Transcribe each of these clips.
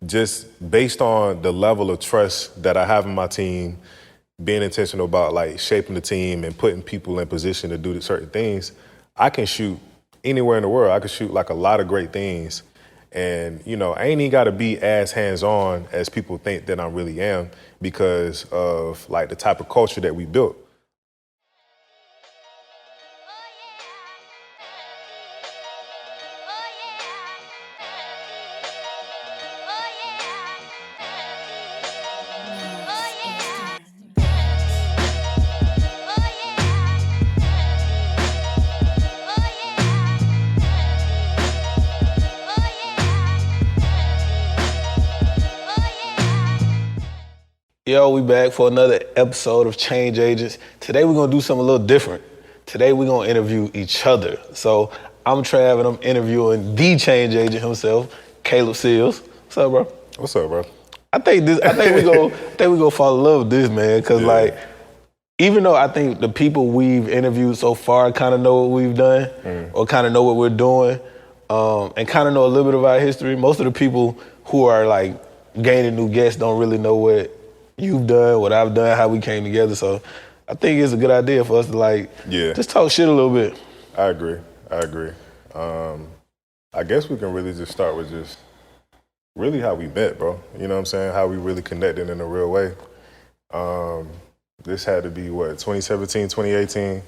just based on the level of trust that I have in my team, being intentional about like shaping the team and putting people in position to do certain things, I can shoot anywhere in the world. I can shoot like a lot of great things. And, you know, I ain't even got to be as hands-on as people think that I really am because of like the type of culture that we built. Yo, we back for another episode of Change Agents. Today we're gonna do something a little different. Today we're gonna interview each other. So I'm Trav and I'm interviewing the Change Agent himself, Caleb Seals. What's up, bro? What's up, bro? I think we go fall in love with this, man. Cause like, even though I think the people we've interviewed so far kind of know what we've done or kind of know what we're doing and kind of know a little bit of our history, most of the people who are like gaining new guests don't really know what you've done, what I've done, how we came together. So I think it's a good idea for us to like just talk shit a little bit. I agree. I guess we can really just start with just really how we met, bro. You know what I'm saying? How we really connected in a real way. This had to be, what, 2017, 2018?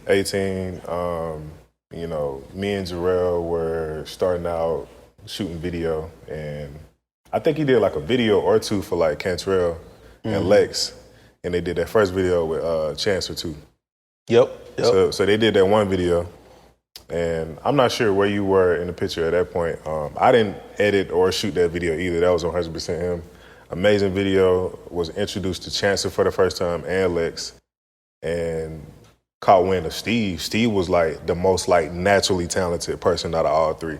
18. You know, me and Jarrell were starting out shooting video, and I think he did like a video or two for like Cantrell and Lex, and they did that first video with Chancellor too. Yep. So they did that one video, and I'm not sure where you were in the picture at that point. I didn't edit or shoot that video either. That was 100% him. Amazing video. Was introduced to Chancellor for the first time and Lex, and caught wind of Steve. Steve was like the most like naturally talented person out of all three.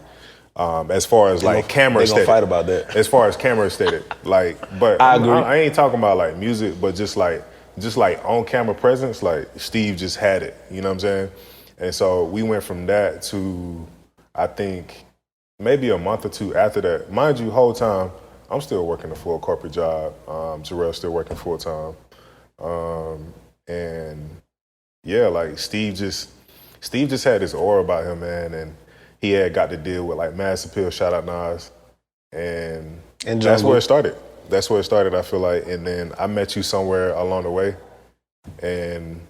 As far as like camera aesthetic. They gonna fight about that. As far as camera aesthetic, like, but I agree. I ain't talking about like music, but just like on camera presence, like Steve just had it. You know what I'm saying? And so we went from that to, I think, maybe a month or two after that. Mind you, whole time I'm still working a full corporate job. Jarrell's still working full time, and yeah, like Steve just had this aura about him, man, and he had got to deal with like Mass Appeal, shout out Nas, and that's where it started. I feel like, and then I met you somewhere along the way, and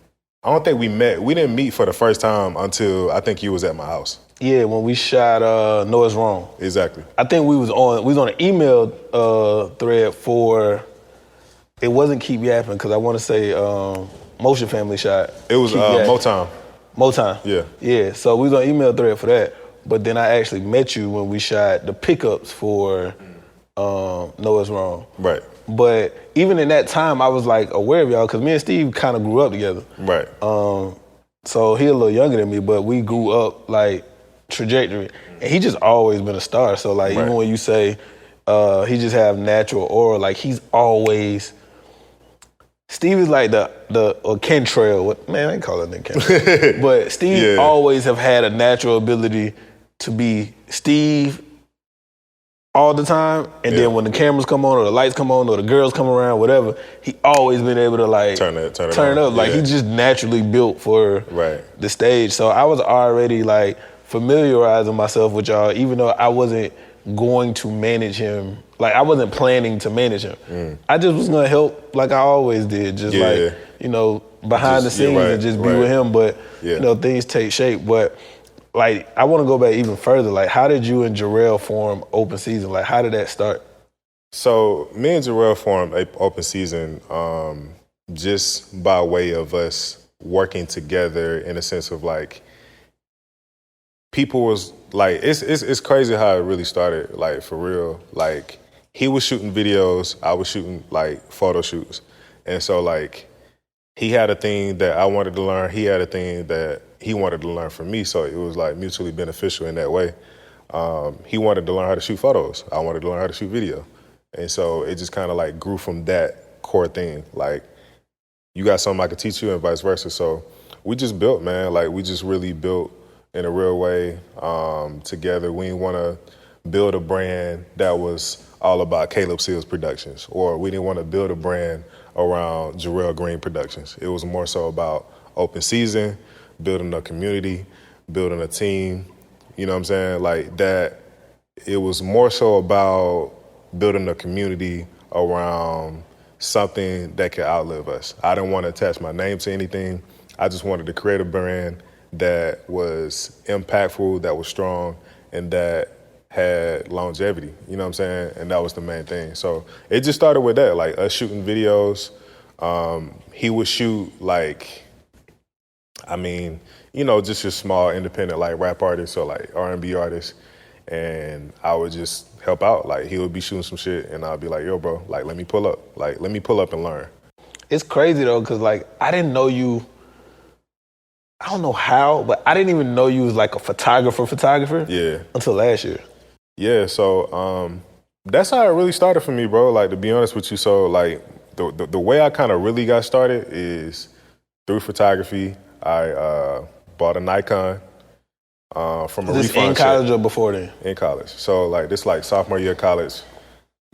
I don't think we didn't meet for the first time until I think you was at my house. Yeah, when we shot Know It's Wrong. Exactly. I think we was on an email thread for, it wasn't Keep Yapping, because I want to say Motion Family shot. It was Motown. Yeah. Yeah, so we was on an email thread for that. But then I actually met you when we shot the pickups for Know It's Wrong. Right. But even in that time, I was like aware of y'all because me and Steve kind of grew up together. Right. So he a little younger than me, but we grew up like trajectory. And he just always been a star. So like even when you say he just have natural aura, like he's always. Steve is like or Kentrail. Man, I ain't call that nigga Kentrail. But Steve always have had a natural ability to be Steve all the time. And then when the cameras come on or the lights come on or the girls come around, whatever, he always been able to like turn it up. Like he just naturally built for the stage. So I was already like familiarizing myself with y'all, even though I wasn't going to manage him. Like, I wasn't planning to manage him. I just was going to help like I always did. Just like, you know, behind the scenes and just be with him. But, you know, things take shape. But, like, I want to go back even further. Like, how did you and Jarrell form Open Season? Like, how did that start? So, me and Jarrell formed Open Season just by way of us working together in a sense of, like, people was, like, it's crazy how it really started, like, for real. Like, he was shooting videos, I was shooting, like, photo shoots. And so, like, he had a thing that I wanted to learn. He had a thing that he wanted to learn from me. So it was, like, mutually beneficial in that way. He wanted to learn how to shoot photos. I wanted to learn how to shoot video. And so it just kind of, like, grew from that core thing. Like, you got something I could teach you and vice versa. So we just built, man. Like, we just really built in a real way together. We didn't want to build a brand that was all about Caleb Seals Productions, or we didn't want to build a brand around Jarrell Green Productions. It was more so about open season, building a community, building a team, you know what I'm saying? Like that, it was more so about building a community around something that could outlive us. I didn't want to attach my name to anything. I just wanted to create a brand that was impactful, that was strong, and that had longevity, you know what I'm saying? And that was the main thing. So it just started with that, like us shooting videos. He would shoot like, I mean, you know, just your small independent like rap artists or like R&B artists. And I would just help out. Like he would be shooting some shit and I'd be like, yo, bro, like let me pull up. Like let me pull up and learn. It's crazy though, cause like I didn't know you, I don't know how, but I didn't even know you was like a photographer. Yeah. Until last year. Yeah, so that's how it really started for me, bro. Like to be honest with you, so like the way I kind of really got started is through photography. I bought a Nikon from a refund in college or before then? In college. So like this like sophomore year of college,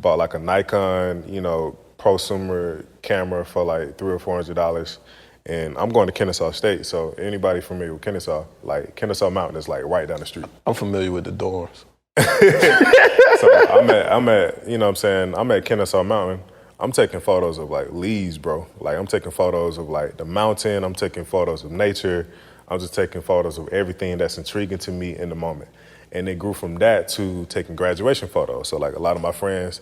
bought like a Nikon, you know, prosumer camera for like $300 or $400. And I'm going to Kennesaw State, so anybody familiar with Kennesaw, like Kennesaw Mountain is like right down the street. I'm familiar with the dorms. So I'm at, you know what I'm saying, I'm at Kennesaw Mountain. I'm taking photos of like leaves, bro. Like I'm taking photos of like the mountain, I'm taking photos of nature. I'm just taking photos of everything that's intriguing to me in the moment. And it grew from that to taking graduation photos. So like a lot of my friends,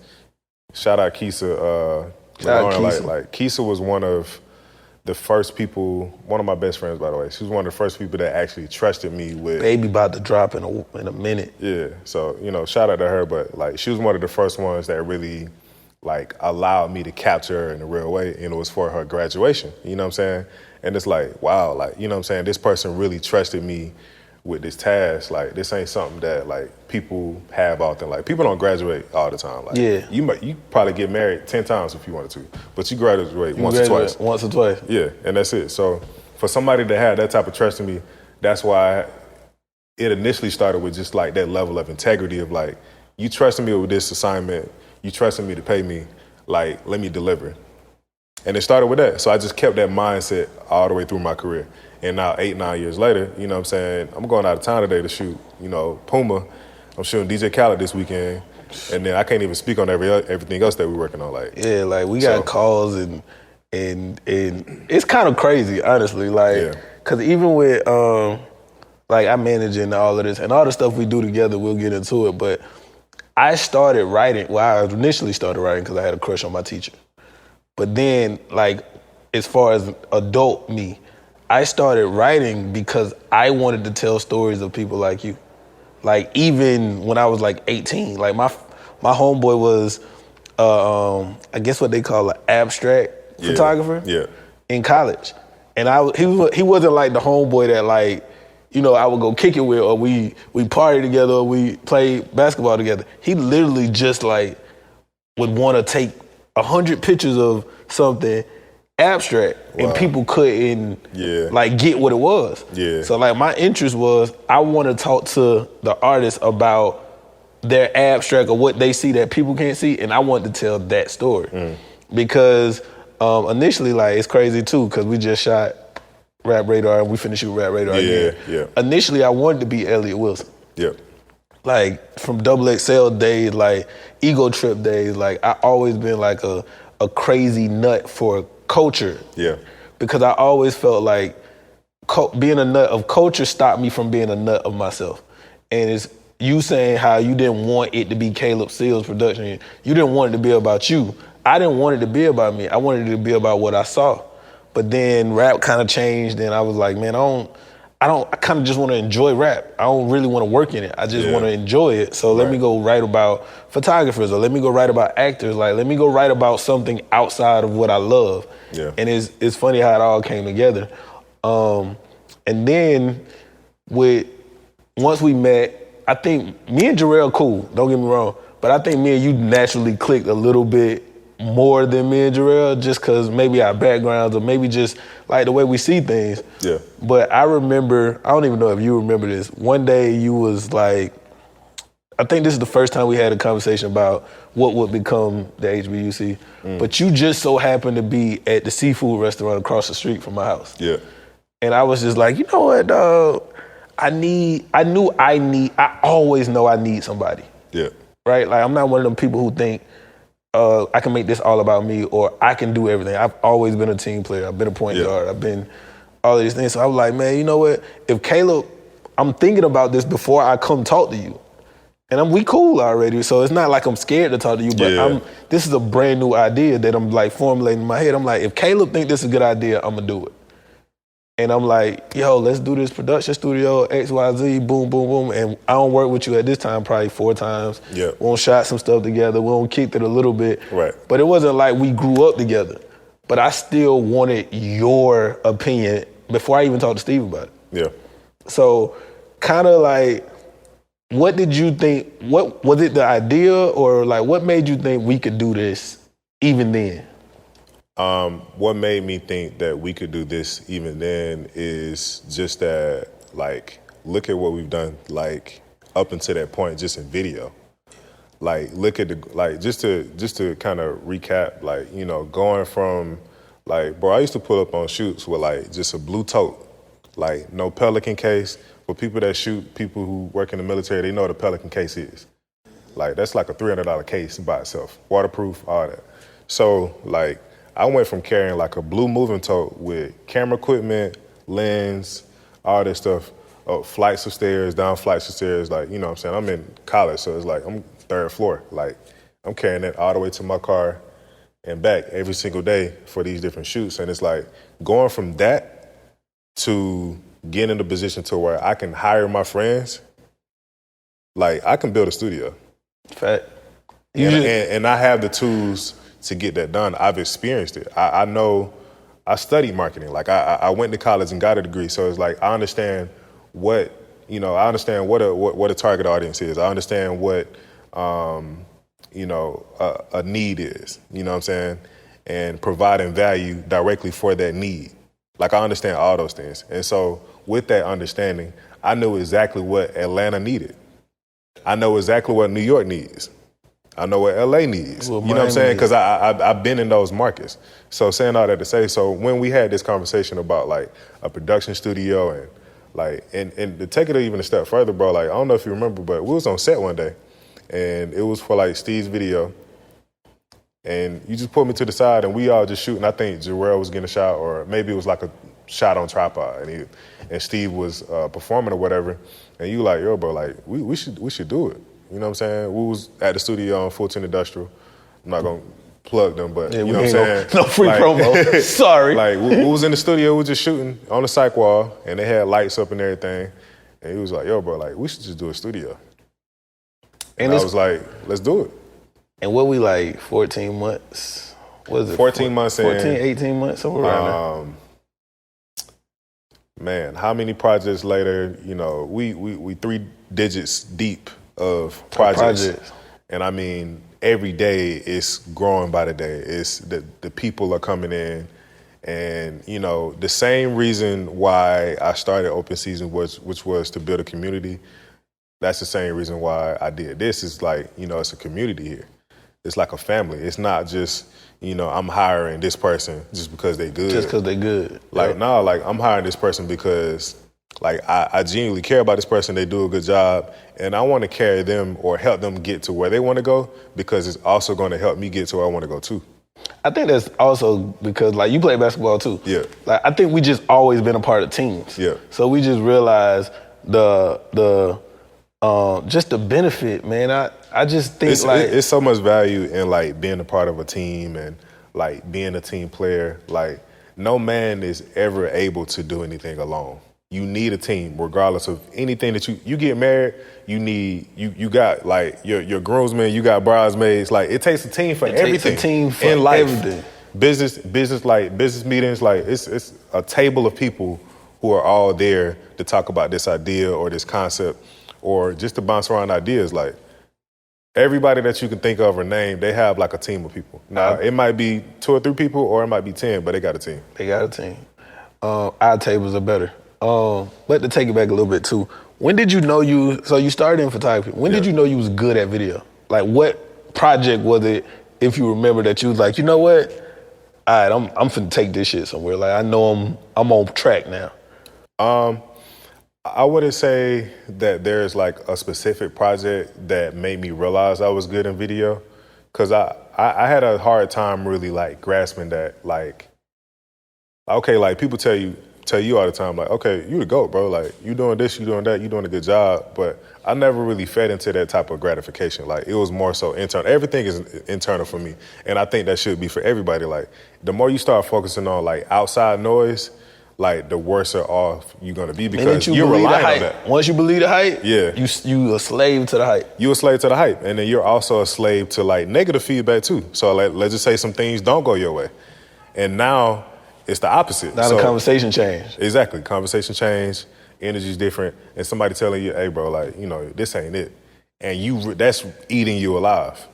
shout out Keisa, like Keisa was one of the first people, one of my best friends, by the way. She was one of the first people that actually trusted me with. Baby about to drop in a minute. Yeah, so, you know, shout out to her, but like she was one of the first ones that really like allowed me to capture her in a real way, and it was for her graduation, you know what I'm saying? And it's like, wow, like, you know what I'm saying? This person really trusted me with this task. Like, this ain't something that like people have often. Like, people don't graduate all the time. Like, yeah. You probably get married 10 times if you wanted to, but you graduate once or twice. Once or twice. Yeah, and that's it. So for somebody to have that type of trust in me, that's why it initially started with just like that level of integrity of like, you trusting me with this assignment, you trusting me to pay me, like, let me deliver. And it started with that. So I just kept that mindset all the way through my career. And now 8-9 years later, you know what I'm saying, I'm going out of town today to shoot, you know, Puma. I'm shooting DJ Khaled this weekend. And then I can't even speak on everything else that we're working on. Like, yeah, like we got calls and it's kind of crazy, honestly. Like, cause even with like I managing all of this and all the stuff we do together, we'll get into it. But I started writing. Well, I initially started writing because I had a crush on my teacher. But then, like, as far as adult me, I started writing because I wanted to tell stories of people like you. Like, even when I was like 18, like my homeboy was, I guess what they call an abstract photographer in college. And he wasn't like the homeboy that like, you know, I would go kick it with, or we party together, or we play basketball together. He literally just like would want to take 100 pictures of something abstract, and people couldn't like get what it was. Yeah. So like my interest was I want to talk to the artists about their abstract or what they see that people can't see, and I wanted to tell that story. Because initially, like, it's crazy too, because we just shot Rap Radar and we finished shoot Rap Radar again. Yeah. Initially, I wanted to be Elliott Wilson. Yep. Like from XXL days, like Ego Trip days, like I always been like a crazy nut for culture. Yeah. Because I always felt like being a nut of culture stopped me from being a nut of myself. And it's you saying how you didn't want it to be Caleb Seals production. You didn't want it to be about you. I didn't want it to be about me. I wanted it to be about what I saw. But then rap kind of changed, and I was like, man, I kind of just want to enjoy rap. I don't really want to work in it. I just want to enjoy it. So let me go write about photographers, or let me go write about actors. Like, let me go write about something outside of what I love. Yeah. And it's funny how it all came together. And then once we met, I think me and Jarrell cool, don't get me wrong, but I think me and you naturally clicked a little bit more than me and Jarrell, just because maybe our backgrounds or maybe just like the way we see things. Yeah. But I remember, I don't even know if you remember this, one day you was like, I think this is the first time we had a conversation about what would become the HBUC. But you just so happened to be at the seafood restaurant across the street from my house. Yeah. And I was just like, you know what, dog? I always know I need somebody. Yeah. Right? Like, I'm not one of them people who think I can make this all about me or I can do everything. I've always been a team player. I've been a point guard. I've been all of these things. So I was like, man, you know what? If Caleb, I'm thinking about this before I come talk to you. And we cool already, so it's not like I'm scared to talk to you, but this is a brand new idea that I'm like formulating in my head. I'm like, if Caleb think this is a good idea, I'm gonna do it. And I'm like, yo, let's do this production studio, XYZ, boom, boom, boom. And I don't work with you at this time probably 4 times. Yeah. We don't shot some stuff together. We don't kicked it a little bit. Right. But it wasn't like we grew up together. But I still wanted your opinion before I even talked to Steve about it. Yeah. So kind of like, what did you think, what was it the idea or like what made you think we could do this even then? What made me think that we could do this even then is just that, like, look at what we've done, like, up until that point, just in video. Like, look at just to kind of recap, like, you know, going from, like, bro, I used to pull up on shoots with, like, just a blue tote, like, no Pelican case. For people that shoot, people who work in the military, they know what a Pelican case is. Like, that's like a $300 case by itself. Waterproof, all that. So, like, I went from carrying like a blue moving tote with camera equipment, lens, all this stuff, up flights of stairs, down flights of stairs. Like, you know what I'm saying? I'm in college, so it's like I'm 3rd floor. Like, I'm carrying that all the way to my car and back every single day for these different shoots. And it's like going from that to get in a position to where I can hire my friends, like I can build a studio. Fact. And I have the tools to get that done. I've experienced it. I know, I studied marketing. Like I went to college and got a degree. So it's like, I understand what a target audience is. I understand what, a need is, you know what I'm saying? And providing value directly for that need. Like I understand all those things. And so with that understanding, I knew exactly what Atlanta needed. I know exactly what New York needs. I know what LA needs. Well, you know what I'm saying? Because I've been in those markets. So saying all that to say, so when we had this conversation about like a production studio and like, and to take it even a step further, bro, like I don't know if you remember, but we was on set one day and it was for like Steve's video. And you just pulled me to the side and we all just shooting. I think Jarrell was getting a shot or maybe it was like a shot on tripod and Steve was performing or whatever. And you like, yo, bro, like we should do it. You know what I'm saying? We was at the studio on Fulton Industrial. I'm not gonna plug them, but you know what I'm saying? No free promo. Sorry. Like we was in the studio, we was just shooting on the psych wall and they had lights up and everything. And he was like, yo, bro, like we should just do a studio. And I was like, let's do it. And what we like 14 months? What is it? 14 months 14, 18 months, somewhere around there. Man, how many projects later, you know, we 3 digits deep of projects. And I mean, every day it's growing by the day. It's the people are coming in. And, you know, the same reason why I started Open Season which was to build a community. That's the same reason why I did this. Is like, you know, it's a community here. It's like a family. It's not just, you know, I'm hiring this person just because they good. Just because they good. Like, no, like I'm hiring this person because like I genuinely care about this person. They do a good job. And I want to carry them or help them get to where they want to go because it's also going to help me get to where I want to go too. I think that's also because, like, you play basketball too. Yeah. Like, I think we just always been a part of teams. Yeah. So we just realized just the benefit, man. I just think it's so much value in like being a part of a team and like being a team player. Like no man is ever able to do anything alone. You need a team, regardless of anything that you get married. You got like your groomsmen, you got bridesmaids. Like it takes a team for everything. It takes a team for in life. Everything. Business meetings. Like it's a table of people who are all there to talk about this idea or this concept or just to bounce around ideas. Like everybody that you can think of or name, they have like a team of people. Now it might be 2 or 3 people or it might be 10, but they got a team. They got a team. Our tables are better. But to take it back a little bit too, When did you know so you started in photography. When did you know you was good at video? Like what project was it, if you remember, that you was like, you know what? All right, I'm finna take this shit somewhere. Like I know I'm on track now. I wouldn't say that there's like a specific project that made me realize I was good in video. Cause I had a hard time really like grasping that, like, okay, like people tell you all the time, like, okay, you the GOAT, bro. Like, you doing this, you doing that, you doing a good job. But I never really fed into that type of gratification. Like, it was more so internal. Everything is internal for me. And I think that should be for everybody. Like, the more you start focusing on, like, outside noise, like, the worse off you're going to be because you're relying on that. Once you believe the hype, yeah, you a slave to the hype. You a slave to the hype. And then you're also a slave to, like, negative feedback, too. So, like, let's just say some things don't go your way. And now it's the opposite. Now the conversation changed. Exactly. Conversation changed. Energy's different. And somebody telling you, hey, bro, like, you know, this ain't it. And that's eating you alive.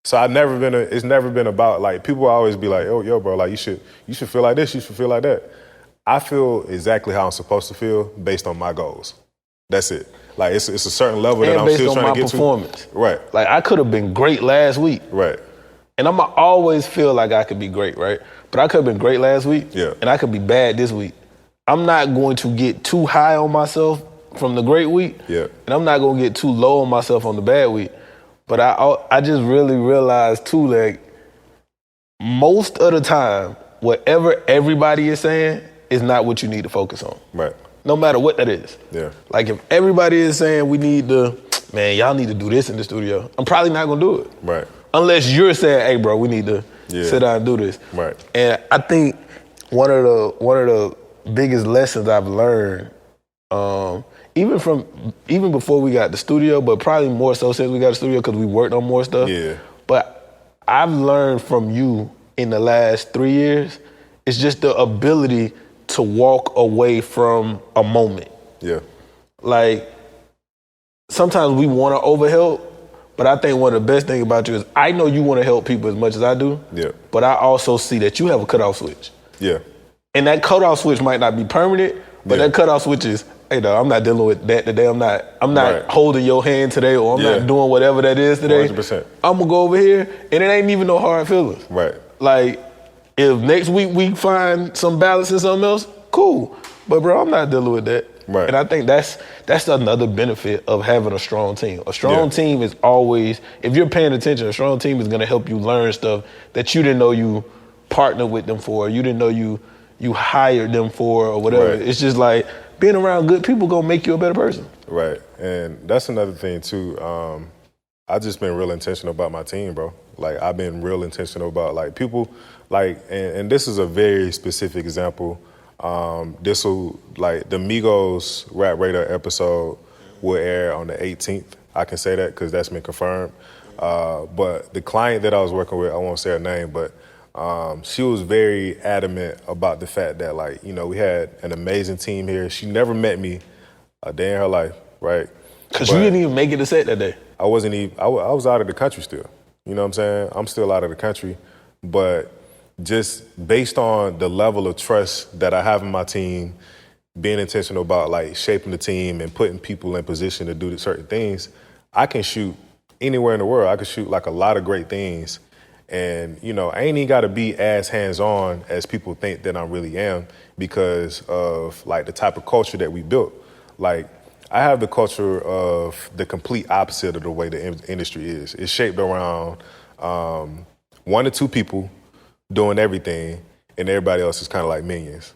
So it's never been about, like, people always be like, oh, yo, bro, like, you should feel like this, you should feel like that. I feel exactly how I'm supposed to feel based on my goals. That's it. Like, it's a certain level that I'm still trying to get to. And based on my performance. Right. Like, I could have been great last week. Right. And I'ma always feel like I could be great, right? But I could have been great last week, and I could be bad this week. I'm not going to get too high on myself from the great week, and I'm not going to get too low on myself on the bad week. But I just really realized, too, like, most of the time, whatever everybody is saying is not what you need to focus on. Right. No matter what that is. Yeah. Like, if everybody is saying we need to, man, y'all need to do this in the studio, I'm probably not going to do it. Right. Unless you're saying, hey, bro, we need to sit down and do this. Right. And I think one of the biggest lessons I've learned, even before we got the studio, but probably more so since we got the studio because we worked on more stuff. Yeah. But I've learned from you in the last 3 years, it's just the ability to walk away from a moment. Yeah. Like, sometimes we want to overhelp, but I think one of the best things about you is I know you want to help people as much as I do. Yeah. But I also see that you have a cutoff switch. Yeah. And that cutoff switch might not be permanent, but that cutoff switch is, hey, dog, I'm not dealing with that today. I'm not holding your hand today, or I'm not doing whatever that is today. 100%. I'm gonna go over here, and it ain't even no hard feelings. Right. Like, if next week we find some balance in something else, cool. But bro, I'm not dealing with that. Right. And I think that's another benefit of having a strong team. A strong team is always, if you're paying attention, a strong team is gonna help you learn stuff that you didn't know you partnered with them for, you didn't know you hired them for, or whatever. Right. It's just like being around good people gonna make you a better person. Right. And that's another thing too. I just been real intentional about my team, bro. Like, I've been real intentional about, like, people, like, and this is a very specific example. This will, like, the Migos Rap Radar episode will air on the 18th. I can say that because that's been confirmed. But the client that I was working with, I won't say her name, but she was very adamant about the fact that, like, you know, we had an amazing team here. She never met me a day in her life, right? Because you didn't even make it to set that day. I wasn't even, I was out of the country still. You know what I'm saying? I'm still out of the country. But just based on the level of trust that I have in my team, being intentional about, like, shaping the team and putting people in position to do certain things, I can shoot anywhere in the world. I can shoot, like, a lot of great things. And, you know, I ain't even got to be as hands-on as people think that I really am because of, like, the type of culture that we built. Like, I have the culture of the complete opposite of the way the industry is. It's shaped around 1 to 2 people doing everything, and everybody else is kind of like minions.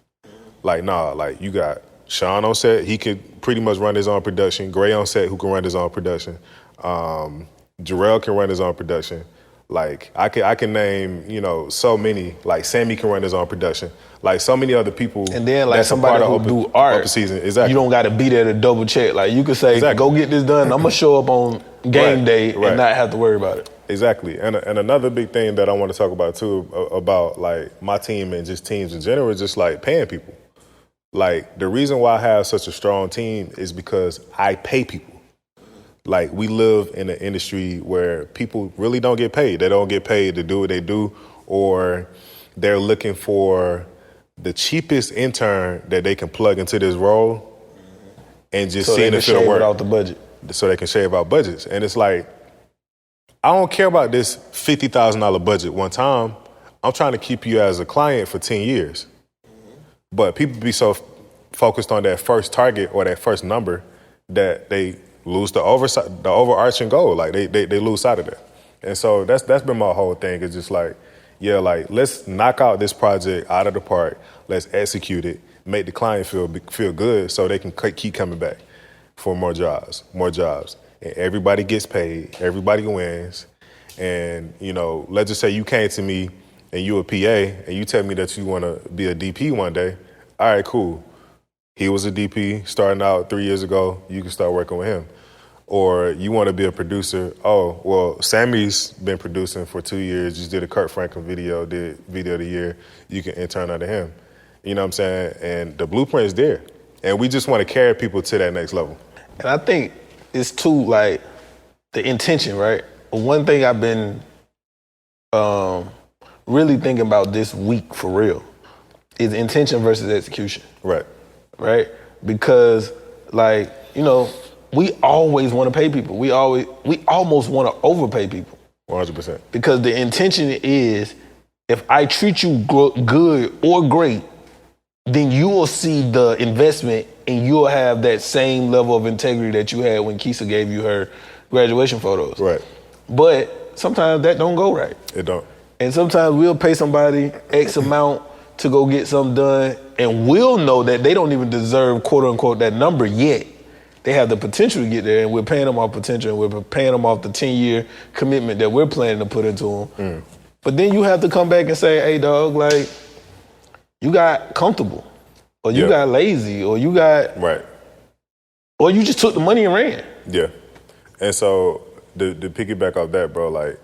Like, nah, like, you got Sean on set, he could pretty much run his own production. Gray on set, who can run his own production. Jarrell can run his own production. Like, I can name, you know, so many. Like, Sammy can run his own production. Like, so many other people. And then, like, somebody who do art, season. Exactly. You don't got to be there to double check. Like, you could say, go get this done. I'm going to show up on game day and not have to worry about it. Exactly. And another big thing that I want to talk about, too, about, like, my team and just teams in general is just, like, paying people. Like, the reason why I have such a strong team is because I pay people. Like, we live in an industry where people really don't get paid. They don't get paid to do what they do, or they're looking for the cheapest intern that they can plug into this role and just so seeing if it'll work. Out the budget. So they can shave out budgets. And it's like, I don't care about this $50,000 budget one time. I'm trying to keep you as a client for 10 years. But people be so focused on that first target or that first number that they lose the overarching goal. Like they lose sight of that. And so that's been my whole thing. It's just like, yeah, like let's knock out this project out of the park. Let's execute it, make the client feel good so they can keep coming back for more jobs. And everybody gets paid, everybody wins. And, you know, let's just say you came to me and you a PA and you tell me that you want to be a DP one day. All right, cool. He was a DP starting out 3 years ago. You can start working with him. Or you want to be a producer. Oh, well, Sammy's been producing for 2 years. Just did a Kurt Franklin video, did video of the year. You can intern under him. You know what I'm saying? And the blueprint's there. And we just want to carry people to that next level. And I think it's too, like, the intention, right? One thing I've been really thinking about this week for real is intention versus execution. Right. Right? Because, like, you know, we always want to pay people. We almost want to overpay people. 100%. Because the intention is, if I treat you good or great, then you will see the investment and you'll have that same level of integrity that you had when Keisha gave you her graduation photos. Right. But sometimes that don't go right. It don't. And sometimes we'll pay somebody X amount to go get something done, and we'll know that they don't even deserve, quote unquote, that number yet. They have the potential to get there, and we're paying them off potential, and we're paying them off the 10-year commitment that we're planning to put into them. But then you have to come back and say, hey, dog, like, you got comfortable, or you got lazy, or you got... Right. Or you just took the money and ran. Yeah. And so, to piggyback off that, bro, like,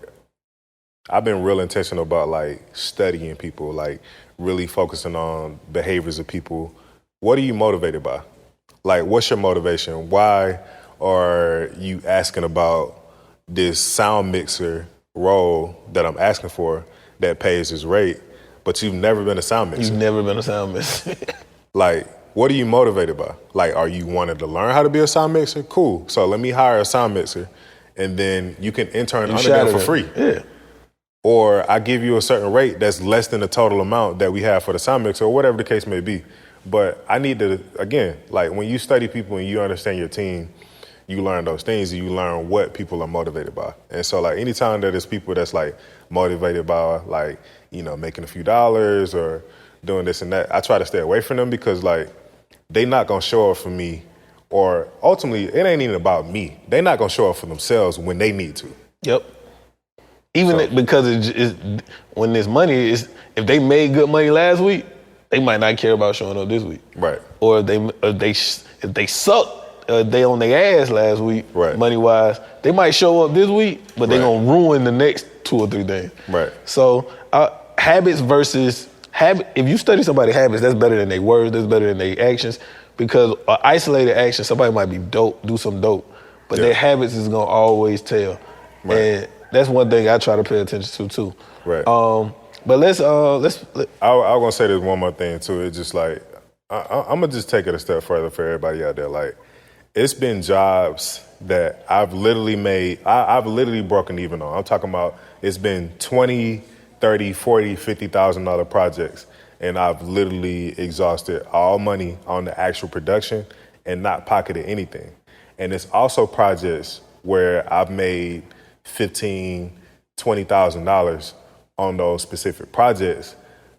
I've been real intentional about, like, studying people, like, really focusing on behaviors of people. What are you motivated by? Like, what's your motivation? Why are you asking about this sound mixer role that I'm asking for that pays this rate, but you've never been a sound mixer? You've never been a sound mixer. Like, what are you motivated by? Like, are you wanting to learn how to be a sound mixer? Cool. So let me hire a sound mixer, and then you can intern under them for free. Yeah. Or I give you a certain rate that's less than the total amount that we have for the sound mixer, or whatever the case may be. But I need to, again, like when you study people and you understand your team, you learn those things and you learn what people are motivated by. And so, like, anytime that there's people that's, like, motivated by, like, you know, making a few dollars or doing this and that, I try to stay away from them because, like, they not going to show up for me, or ultimately, it ain't even about me. They not going to show up for themselves when they need to. Yep. Even because when there's money, if they made good money last week, they might not care about showing up this week. Right. Or if they suck, they on their ass last week, right, money-wise, they might show up this week, but they're going to ruin the next 2 or 3 days. Right. So habits versus habit. If you study somebody's habits, that's better than their words, that's better than their actions, because an isolated action, somebody might be dope, do some dope, but their habits is going to always tell. Right. And that's one thing I try to pay attention to, too. Right. But let's. I was gonna say this one more thing too. It's just like I'm gonna just take it a step further for everybody out there. Like, it's been jobs that I've literally made. I've literally broken even on. I'm talking about it's been $20,000, $30,000, $40,000, $50,000 projects, and I've literally exhausted all money on the actual production and not pocketed anything. And it's also projects where I've made $15,000, $20,000 on those specific projects.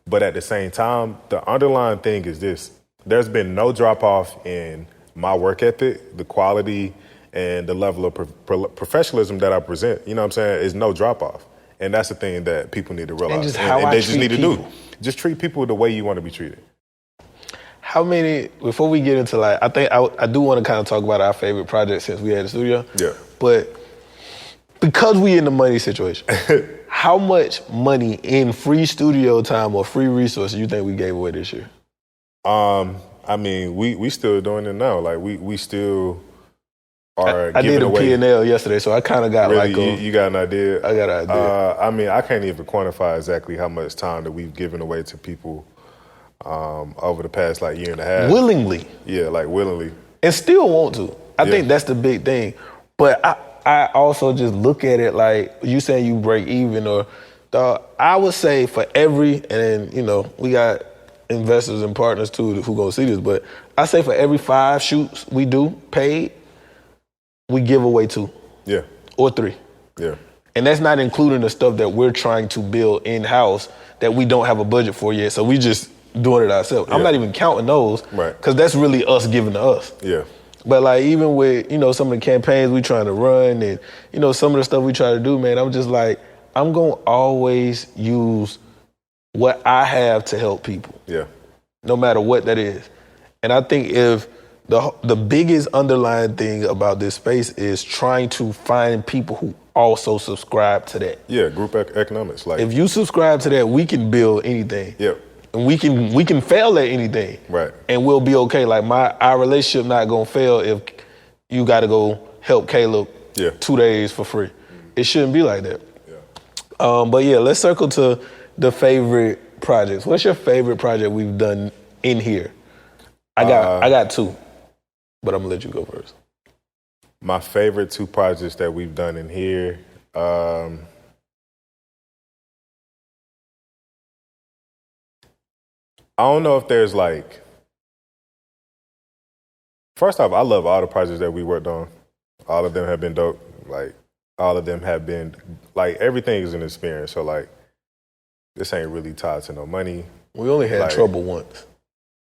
But at the same time, the underlying thing is this. There's been no drop-off in my work ethic, the quality, and the level of professionalism that I present. You know what I'm saying? There's no drop-off. And that's the thing that people need to realize. And just how I they just need to people. do. Just treat people the way you want to be treated. How many, before we get into, like, I think I do want to kind of talk about our favorite project since we had the studio. Yeah. But because we in the money situation, how much money in free studio time or free resources you think we gave away this year? I mean, we still doing it now. Like, we still are I giving did a away. P&L yesterday, so I kind of got Really, you got an idea? I got an idea. I mean, I can't even quantify exactly how much time that we've given away to people over the past, like, year and a half. Willingly. Yeah, like, willingly. and still want to. I think that's the big thing. But I also just look at it like you saying you break even or I would say for every, and then, you know, we got investors and partners too who gonna see this, but I say for every 5 shoots we do paid, we give away 2. Yeah. Or 3. Yeah. And that's not including the stuff that we're trying to build in-house that we don't have a budget for yet. So we just doing it ourselves. I'm not even counting those. Right. Because that's really us giving to us. Yeah. But like even with, you know, some of the campaigns we trying to run and, you know, some of the stuff we try to do, man, I'm just like, I'm going to always use what I have to help people. Yeah. No matter what that is. And I think if the biggest underlying thing about this space is trying to find people who also subscribe to that. Yeah, group economics. Like if you subscribe to that, we can build anything. Yep. And we can fail at anything. Right. And we'll be okay. Like our relationship not gonna fail if you gotta go help Caleb 2 days for free. It shouldn't be like that. Yeah. But yeah, let's circle to the favorite projects. What's your favorite project we've done in here? I got 2, but I'm gonna let you go first. My favorite 2 projects that we've done in here. I don't know if there's like. First off, I love all the projects that we worked on. All of them have been dope. Like all of them have been like everything is an experience. So like this ain't really tied to no money. We only had trouble once.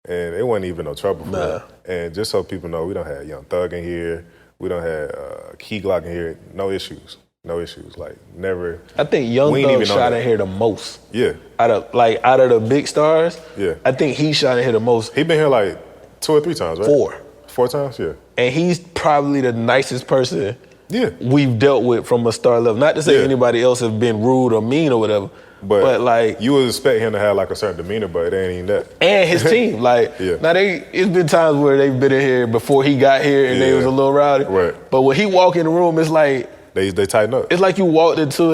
And it wasn't even no trouble for that. And just so people know, we don't have Young Thug in here. We don't have Key Glock in here. No issues. No issues. Like never. I think Young Thug shot in here the most. Yeah. Out of the big stars. Yeah. I think he shot in here the most. He been here like 2 or 3 times, right? 4 times, yeah. And he's probably the nicest person Yeah. we've dealt with from a star level. Not to say anybody else has been rude or mean or whatever. But like you would expect him to have like a certain demeanor, but it ain't even that. And his team, like now it's been times where they've been in here before he got here and they was a little rowdy. Right. But when he walk in the room, it's like they tighten up. It's like you walked into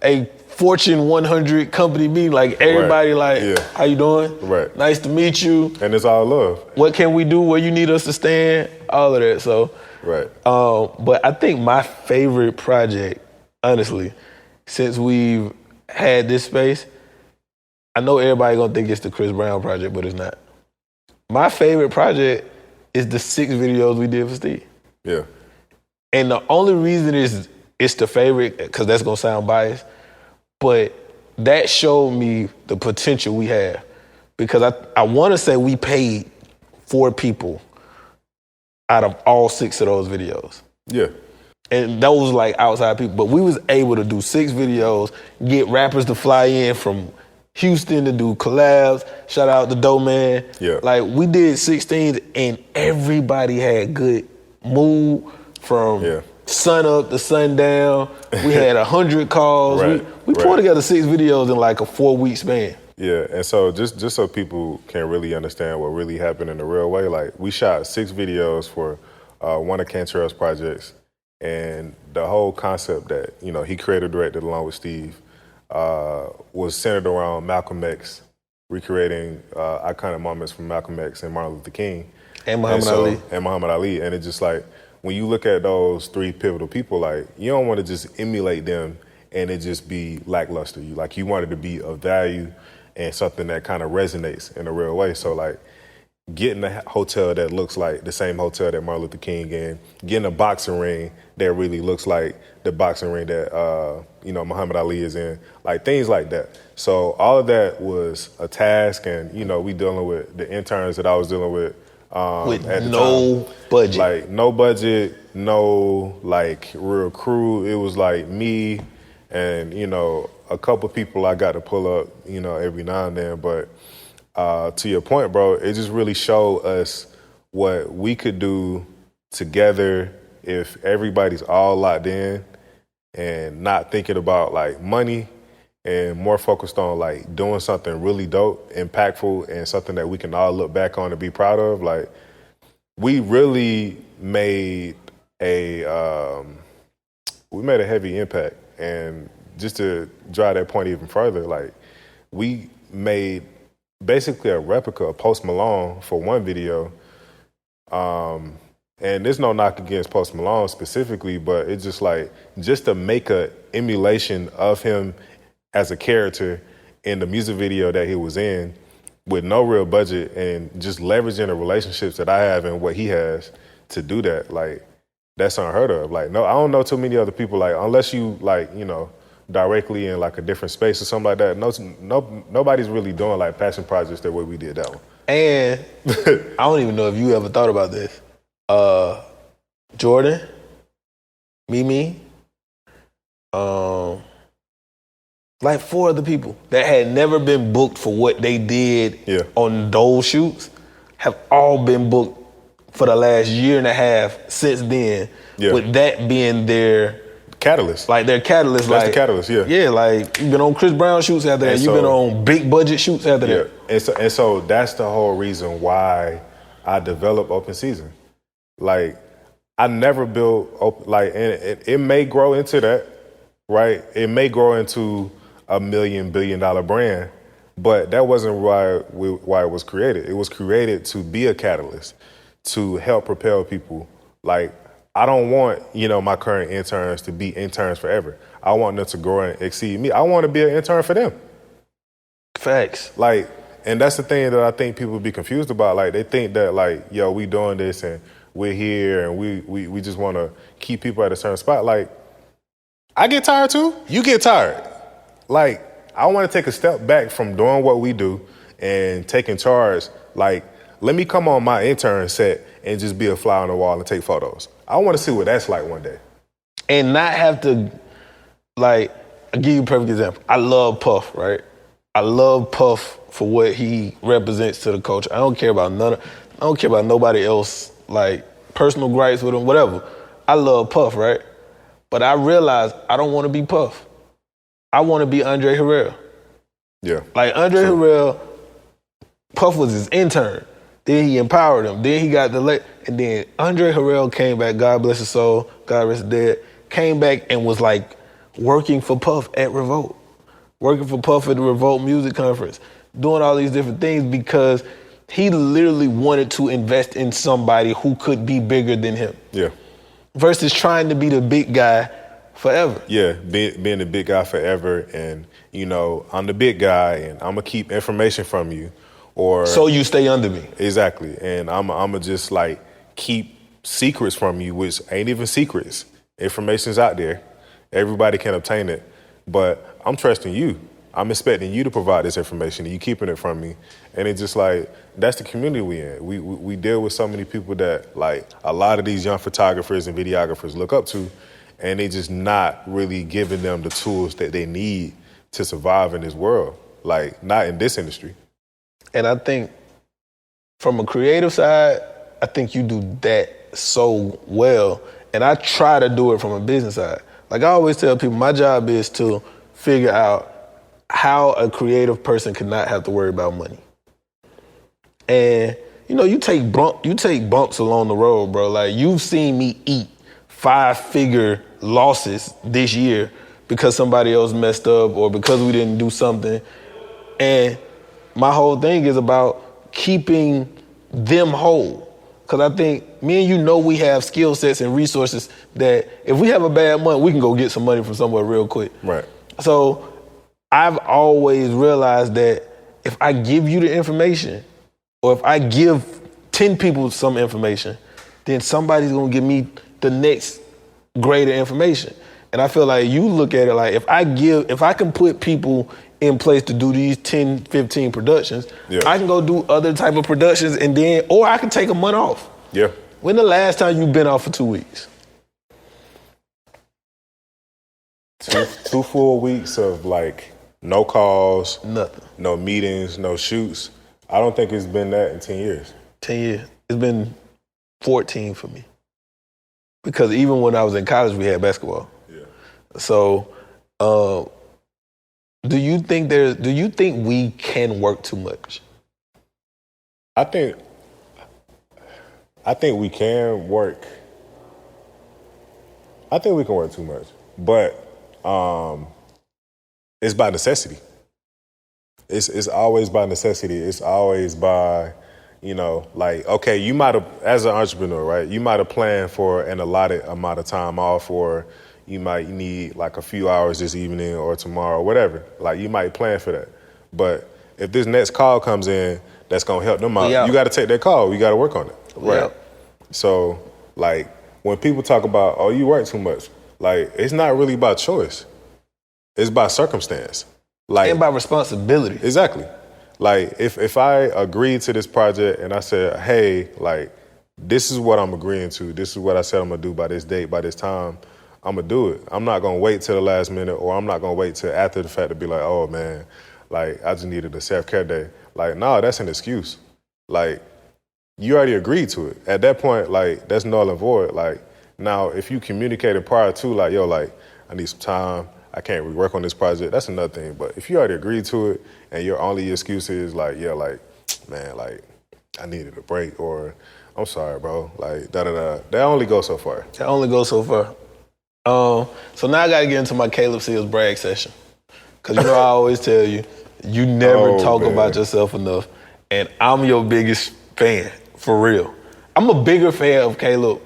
a Fortune 100 company meeting, like everybody how you doing? Right. Nice to meet you. And it's all love. What can we do? Where you need us to stand? All of that. So right. But I think my favorite project, honestly, since we've had this space, I know everybody gonna think it's the Chris Brown project, but it's not. My favorite project is the 6 videos we did for Steve. Yeah. And the only reason it's the favorite, because that's gonna sound biased, but that showed me the potential we have. Because I wanna say we paid 4 people out of all 6 of those videos. Yeah. And those like outside people. But we was able to do 6 videos, get rappers to fly in from Houston to do collabs. Shout out to Doe Man. Yeah. Like we did 16 and everybody had good mood from sun up to sundown. We had 100 calls. Right. We put together 6 videos in like a 4-week span. Yeah, and so just so people can really understand what really happened in the real way, like we shot 6 videos for one of Cantrell's projects. And the whole concept that, you know, he created directed along with Steve was centered around Malcolm X, recreating iconic moments from Malcolm X and Martin Luther King. And Muhammad Ali. And Muhammad Ali. And it's just like, when you look at those 3 pivotal people, like, you don't want to just emulate them and it just be lackluster. You want it to be of value and something that kind of resonates in a real way. So, like, getting a hotel that looks like the same hotel that Martin Luther King in, getting a boxing ring that really looks like the boxing ring that, Muhammad Ali is in, like things like that. So all of that was a task, and, we dealing with the interns that I was dealing with at the no time. Budget. Like, no budget, no, like, real crew. It was like me and, a couple people I got to pull up, every now and then, but to your point, bro, it just really showed us what we could do together if everybody's all locked in and not thinking about like money and more focused on like doing something really dope, impactful, and something that we can all look back on and be proud of. Like, we really made a heavy impact. And just to drive that point even further, like, we made basically a replica of Post Malone for one video, And there's no knock against Post Malone specifically, but it's just like, just to make a emulation of him as a character in the music video that he was in with no real budget and just leveraging the relationships that I have and what he has to do that, like, that's unheard of. Like, no, I don't know too many other people, like, unless you, like, you know, directly in like a different space or something like that. Nobody's really doing like passion projects the way we did that one. And I don't even know if you ever thought about this. Jordan, Mimi, like 4 other people that had never been booked for what they did on those shoots have all been booked for the last year and a half since then, with that being their catalyst. Like their catalyst. That's like, the catalyst, Yeah, like you've been on Chris Brown shoots after that. You've been on big budget shoots after that. And so that's the whole reason why I developed Open Season. Like, I never built, like, and it may grow into that, right? It may grow into a $1 billion brand, but that wasn't why it was created. It was created to be a catalyst, to help propel people. Like, I don't want, you know, my current interns to be interns forever. I want them to grow and exceed me. I want to be an intern for them. Facts. Like, and that's the thing that I think people be confused about. Like, they think that, like, yo, we doing this and we're here and we just want to keep people at a certain spot. Like, I get tired too. You get tired. Like, I want to take a step back from doing what we do and taking charge. Like, let me come on my intern set and just be a fly on the wall and take photos. I want to see what that's like one day. And not have to, like, I'll give you a perfect example. I love Puff, right? I love Puff for what he represents to the culture. I don't care about nobody else, like, personal gripes with him, whatever. I love Puff, right? But I realize I don't want to be Puff. I want to be Andre Harrell. Yeah. Like, Andre Harrell, Puff was his intern. Then he empowered him. Then he got and then Andre Harrell came back, God bless his soul, God rest his dead, came back and was like working for Puff at Revolt. Working for Puff at the Revolt Music Conference. Doing all these different things because he literally wanted to invest in somebody who could be bigger than him. Yeah. Versus trying to be the big guy forever. Yeah, being the big guy forever, and, you know, I'm the big guy and I'm going to keep information from you. Or so you stay under me. Exactly. And I'm going to just, like, keep secrets from you, which ain't even secrets. Information's out there. Everybody can obtain it. But I'm trusting you. I'm expecting you to provide this information, and you keeping it from me. And it's just like, that's the community we in. We deal with so many people that, like, a lot of these young photographers and videographers look up to, and they just not really giving them the tools that they need to survive in this world. Like, not in this industry. And I think from a creative side, I think you do that so well. And I try to do it from a business side. Like, I always tell people, my job is to figure out how a creative person cannot have to worry about money. And, you know, you take bumps along the road, bro. Like, you've seen me eat 5-figure losses this year because somebody else messed up or because we didn't do something. And my whole thing is about keeping them whole. Because I think me and you know we have skill sets and resources that if we have a bad month, we can go get some money from somewhere real quick. Right. So I've always realized that if I give you the information or if I give 10 people some information, then somebody's going to give me the next greater information. And I feel like you look at it like if I can put people in place to do these 10, 15 productions, I can go do other type of productions or I can take a month off. Yeah. When the last time you been off for 2 weeks? 2 full weeks of, like, no calls. Nothing. No meetings, no shoots. I don't think it's been that in 10 years. 10 years. It's been 14 for me. Because even when I was in college, we had basketball. Yeah. So, do you think we can work too much? I think we can work. I think we can work too much, but it's by necessity. It's always by necessity. It's always by, You know, like, okay, you might have, as an entrepreneur, right, you might have planned for an allotted amount of time off, or you might need like a few hours this evening or tomorrow, whatever. Like, you might plan for that. But if this next call comes in that's gonna help them out, you gotta take that call. You gotta work on it. Right. So, like, when people talk about, oh, you work too much, like, it's not really about choice. It's by circumstance. Like, and by responsibility. Exactly. Like, if I agreed to this project and I said, hey, like, this is what I'm agreeing to, this is what I said I'm gonna do by this date, by this time, I'm gonna do it. I'm not gonna wait till the last minute, or I'm not gonna wait till after the fact to be like, oh man, like, I just needed a self-care day. Like, no, that's an excuse. Like, you already agreed to it. At that point, like, that's null and void. Like, now, if you communicated prior to, like, yo, like, I need some time, I can't rework on this project, that's another thing. But if you already agreed to it and your only excuse is like, yeah, like, man, like, I needed a break, or I'm sorry, bro, like, da-da-da, that only goes so far. That only goes so far. So now I got to get into my Caleb Seals brag session. Because you know I always tell you, you never talk about yourself enough. And I'm your biggest fan, for real. I'm a bigger fan of Caleb,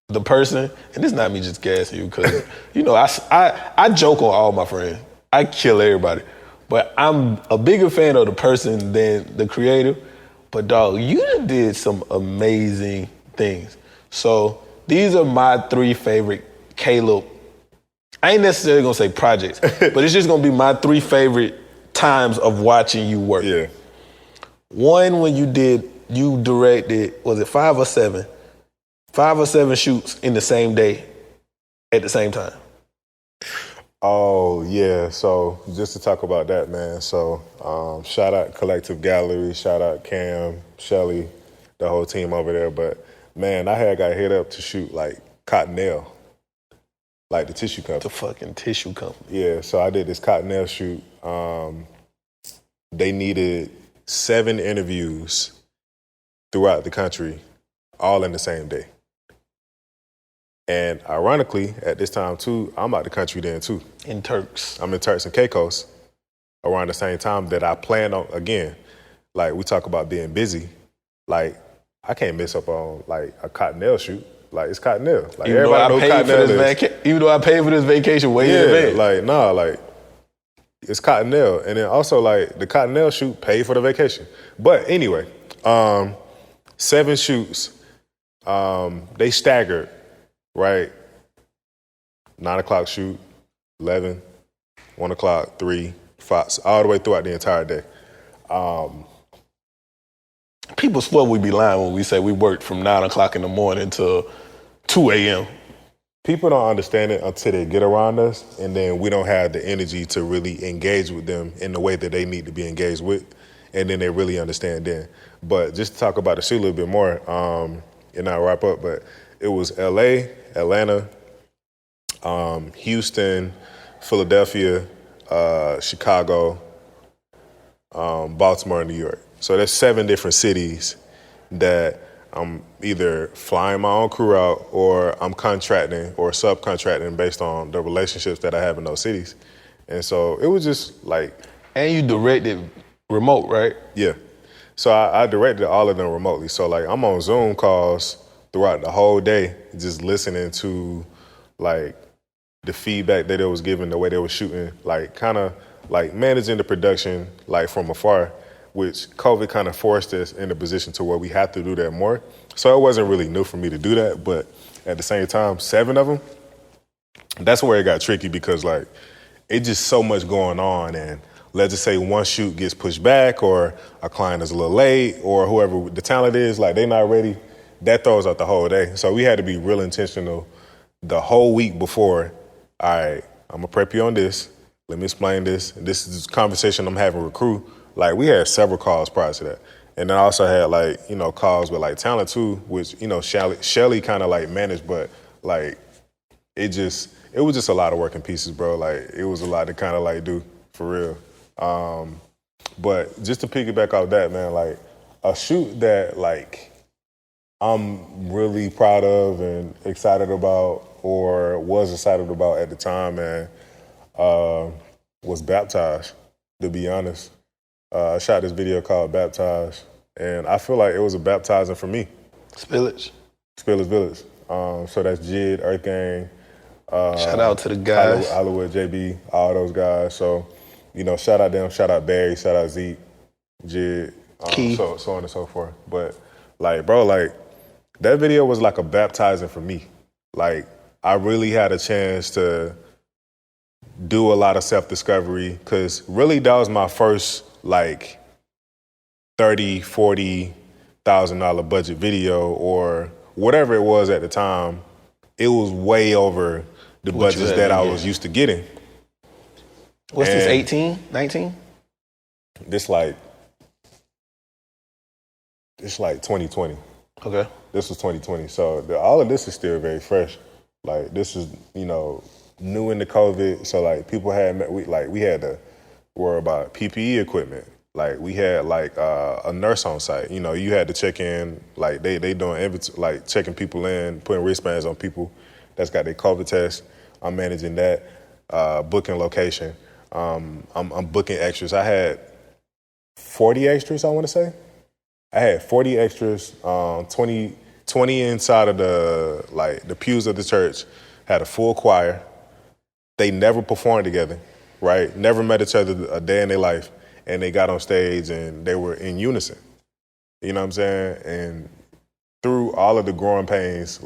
the person, and this is not me just gassing you, because, you know, I joke on all my friends. I kill everybody. But I'm a bigger fan of the person than the creator. But, dog, you did some amazing things. So these are my 3 favorite Caleb, I ain't necessarily gonna say projects, but it's just gonna be my 3 favorite times of watching you work. Yeah. One, when you directed, was it 5 or 7? 5 or 7 shoots in the same day at the same time. Oh, yeah. So just to talk about that, man. So shout out Collective Gallery, shout out Cam, Shelly, the whole team over there. But, man, I had got hit up to shoot, like, Cottonelle, like the tissue company. The fucking tissue company. Yeah, so I did this Cottonelle shoot. They needed 7 interviews throughout the country, all in the same day. And ironically, at this time, too, I'm out the country then, too. In Turks. I'm in Turks and Caicos around the same time that I planned on, again, like, we talk about being busy. Like, I can't miss up on, like, a Cottonelle shoot. Like, it's Cottonelle. Like, even everybody know Cottonelle even though I paid for this vacation way in advance. like, nah, like, it's Cottonelle. And then also, like, the Cottonelle shoot paid for the vacation. But anyway, 7 shoots, they staggered, right? 9 o'clock shoot, 11, 1 o'clock, 3, 5, all the way throughout the entire day. People swear we be lying when we say we worked from 9 o'clock in the morning to 2 a.m. People don't understand it until they get around us, and then we don't have the energy to really engage with them in the way that they need to be engaged with, and then they really understand then. But just to talk about the shoot a little bit more, and I'll wrap up, but it was L.A., Atlanta, Houston, Philadelphia, Chicago, Baltimore, and New York. So there's 7 different cities that I'm either flying my own crew out, or I'm contracting or subcontracting based on the relationships that I have in those cities. And so it was just like... And you directed remote, right? Yeah. So I directed all of them remotely. So, like, I'm on Zoom calls throughout the whole day, just listening to, like, the feedback that it was giving, the way they were shooting, like, kind of, like, managing the production, like, from afar, which COVID kind of forced us in a position to where we have to do that more. So it wasn't really new for me to do that, but at the same time, 7 of them, that's where it got tricky, because, like, it's just so much going on, and let's just say one shoot gets pushed back, or a client is a little late, or whoever the talent is, like, they not ready, that throws out the whole day. So we had to be real intentional the whole week before. All right, I'm gonna prep you on this. Let me explain this. And this is a conversation I'm having with crew. Like, we had several calls prior to that. And then I also had, like, you know, calls with, like, talent too, which, you know, Shelly kind of, like, managed, but, like, it was just a lot of working pieces, bro. Like, it was a lot to kind of, like, do, for real. But just to piggyback off that, man, like, a shoot that, like, I'm really proud of and excited about, or was excited about at the time, man, was Baptized, to be honest. I shot this video called Baptized. And I feel like it was a baptizing for me. Spillage. Spillage Village. So that's Jid, Earth Gang. Shout out to the guys. Hollywood, JB, all those guys. So, shout out them, shout out Barry, shout out Zeke, Jid, so on and so forth. But, bro, that video was like a baptizing for me. Like, I really had a chance to do a lot of self-discovery because really that was my first, $30,000, $40,000 budget video or whatever it was at the time. It was way over the budgets that I was used to getting. What's this, 18, 19? This like 2020. Okay. This was 2020. So all of this is still very fresh. Like this is, new into COVID. So people we had to worry about PPE equipment. Like we had a nurse on site. You had to check in. Like they doing checking people in, putting wristbands on people that's got their COVID test. I'm managing that, booking location. I'm booking extras. I had 40 extras. I want to say I had 40 extras. 20 inside of the pews of the church. Had a full choir. They never performed together, right? Never met each other a day in their life. And they got on stage and they were in unison. You know what I'm saying? And through all of the growing pains,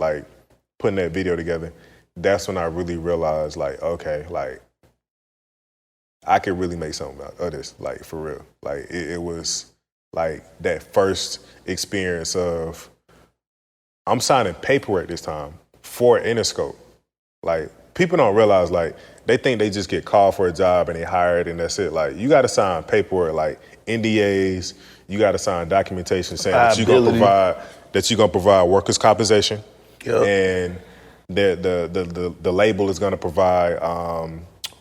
putting that video together, that's when I really realized, okay, I could really make something out of this, for real. It was that first experience of, I'm signing paperwork this time for Interscope. People don't realize, they think they just get called for a job and they hired and that's it. You got to sign paperwork, NDAs. You got to sign documentation saying that you're gonna provide workers' compensation, and the label is gonna provide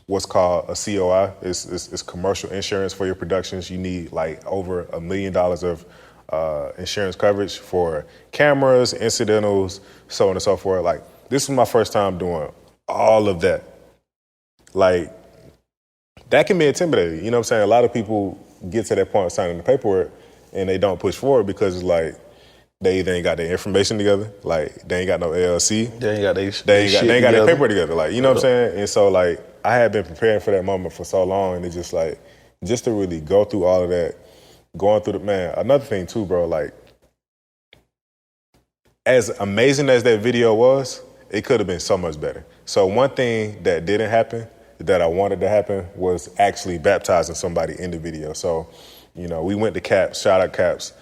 what's called a COI. It's commercial insurance for your productions. You need over $1 million of insurance coverage for cameras, incidentals, so on and so forth. This was my first time doing all of that. That can be intimidating. You know what I'm saying? A lot of people get to that point of signing the paperwork and they don't push forward because it's they either ain't got their information together, they ain't got no LLC. They ain't got their paperwork together. You know what I'm saying? And so I had been preparing for that moment for so long, and it's just to really go through all of that, going through another thing too, bro, as amazing as that video was, it could have been so much better. So one thing that didn't happen that I wanted to happen was actually baptizing somebody in the video. So, we went to CAPS, shout out CAPS.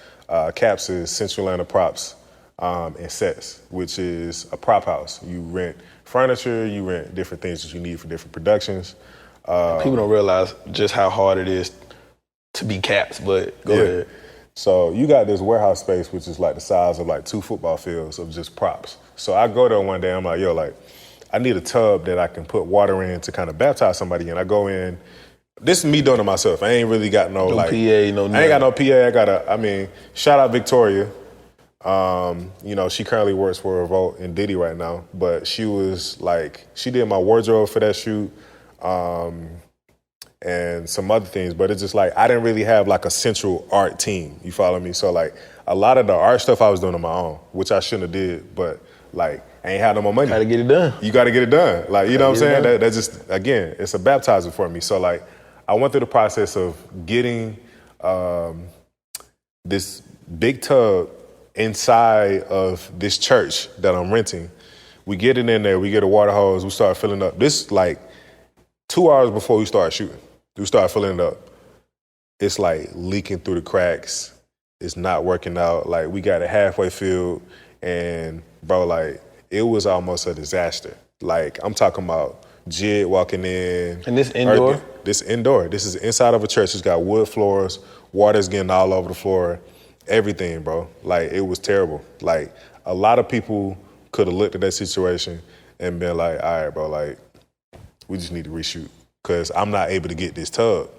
CAPS is Central Atlanta Props and Sets, which is a prop house. You rent furniture, you rent different things that you need for different productions. People don't realize just how hard it is to be CAPS, but go ahead. So you got this warehouse space, which is the size of 2 football fields of just props. So I go there one day, I'm I need a tub that I can put water in to kind of baptize somebody in. I go in. This is me doing it myself. I ain't really got no PA, I ain't got no PA. Shout out Victoria. She currently works for Revolt and Diddy right now, but she was she did my wardrobe for that shoot, and some other things. But it's just I didn't really have a central art team. You follow me? So a lot of the art stuff I was doing on my own, which I shouldn't have did, but I ain't had no more money. Gotta get it done. You gotta get it done. You know what I'm saying? That just, again, it's a baptizer for me. So I went through the process of getting this big tub inside of this church that I'm renting. We get it in there, we get a water hose, we start filling up. This 2 hours before we start shooting, we start filling it up. It's leaking through the cracks. It's not working out. We got it halfway filled, and bro, it was almost a disaster. I'm talking about Jid walking in. And this indoor? This indoor. This is inside of a church. It's got wood floors. Water's getting all over the floor. Everything, bro. It was terrible. A lot of people could have looked at that situation and been all right, bro, we just need to reshoot because I'm not able to get this tub.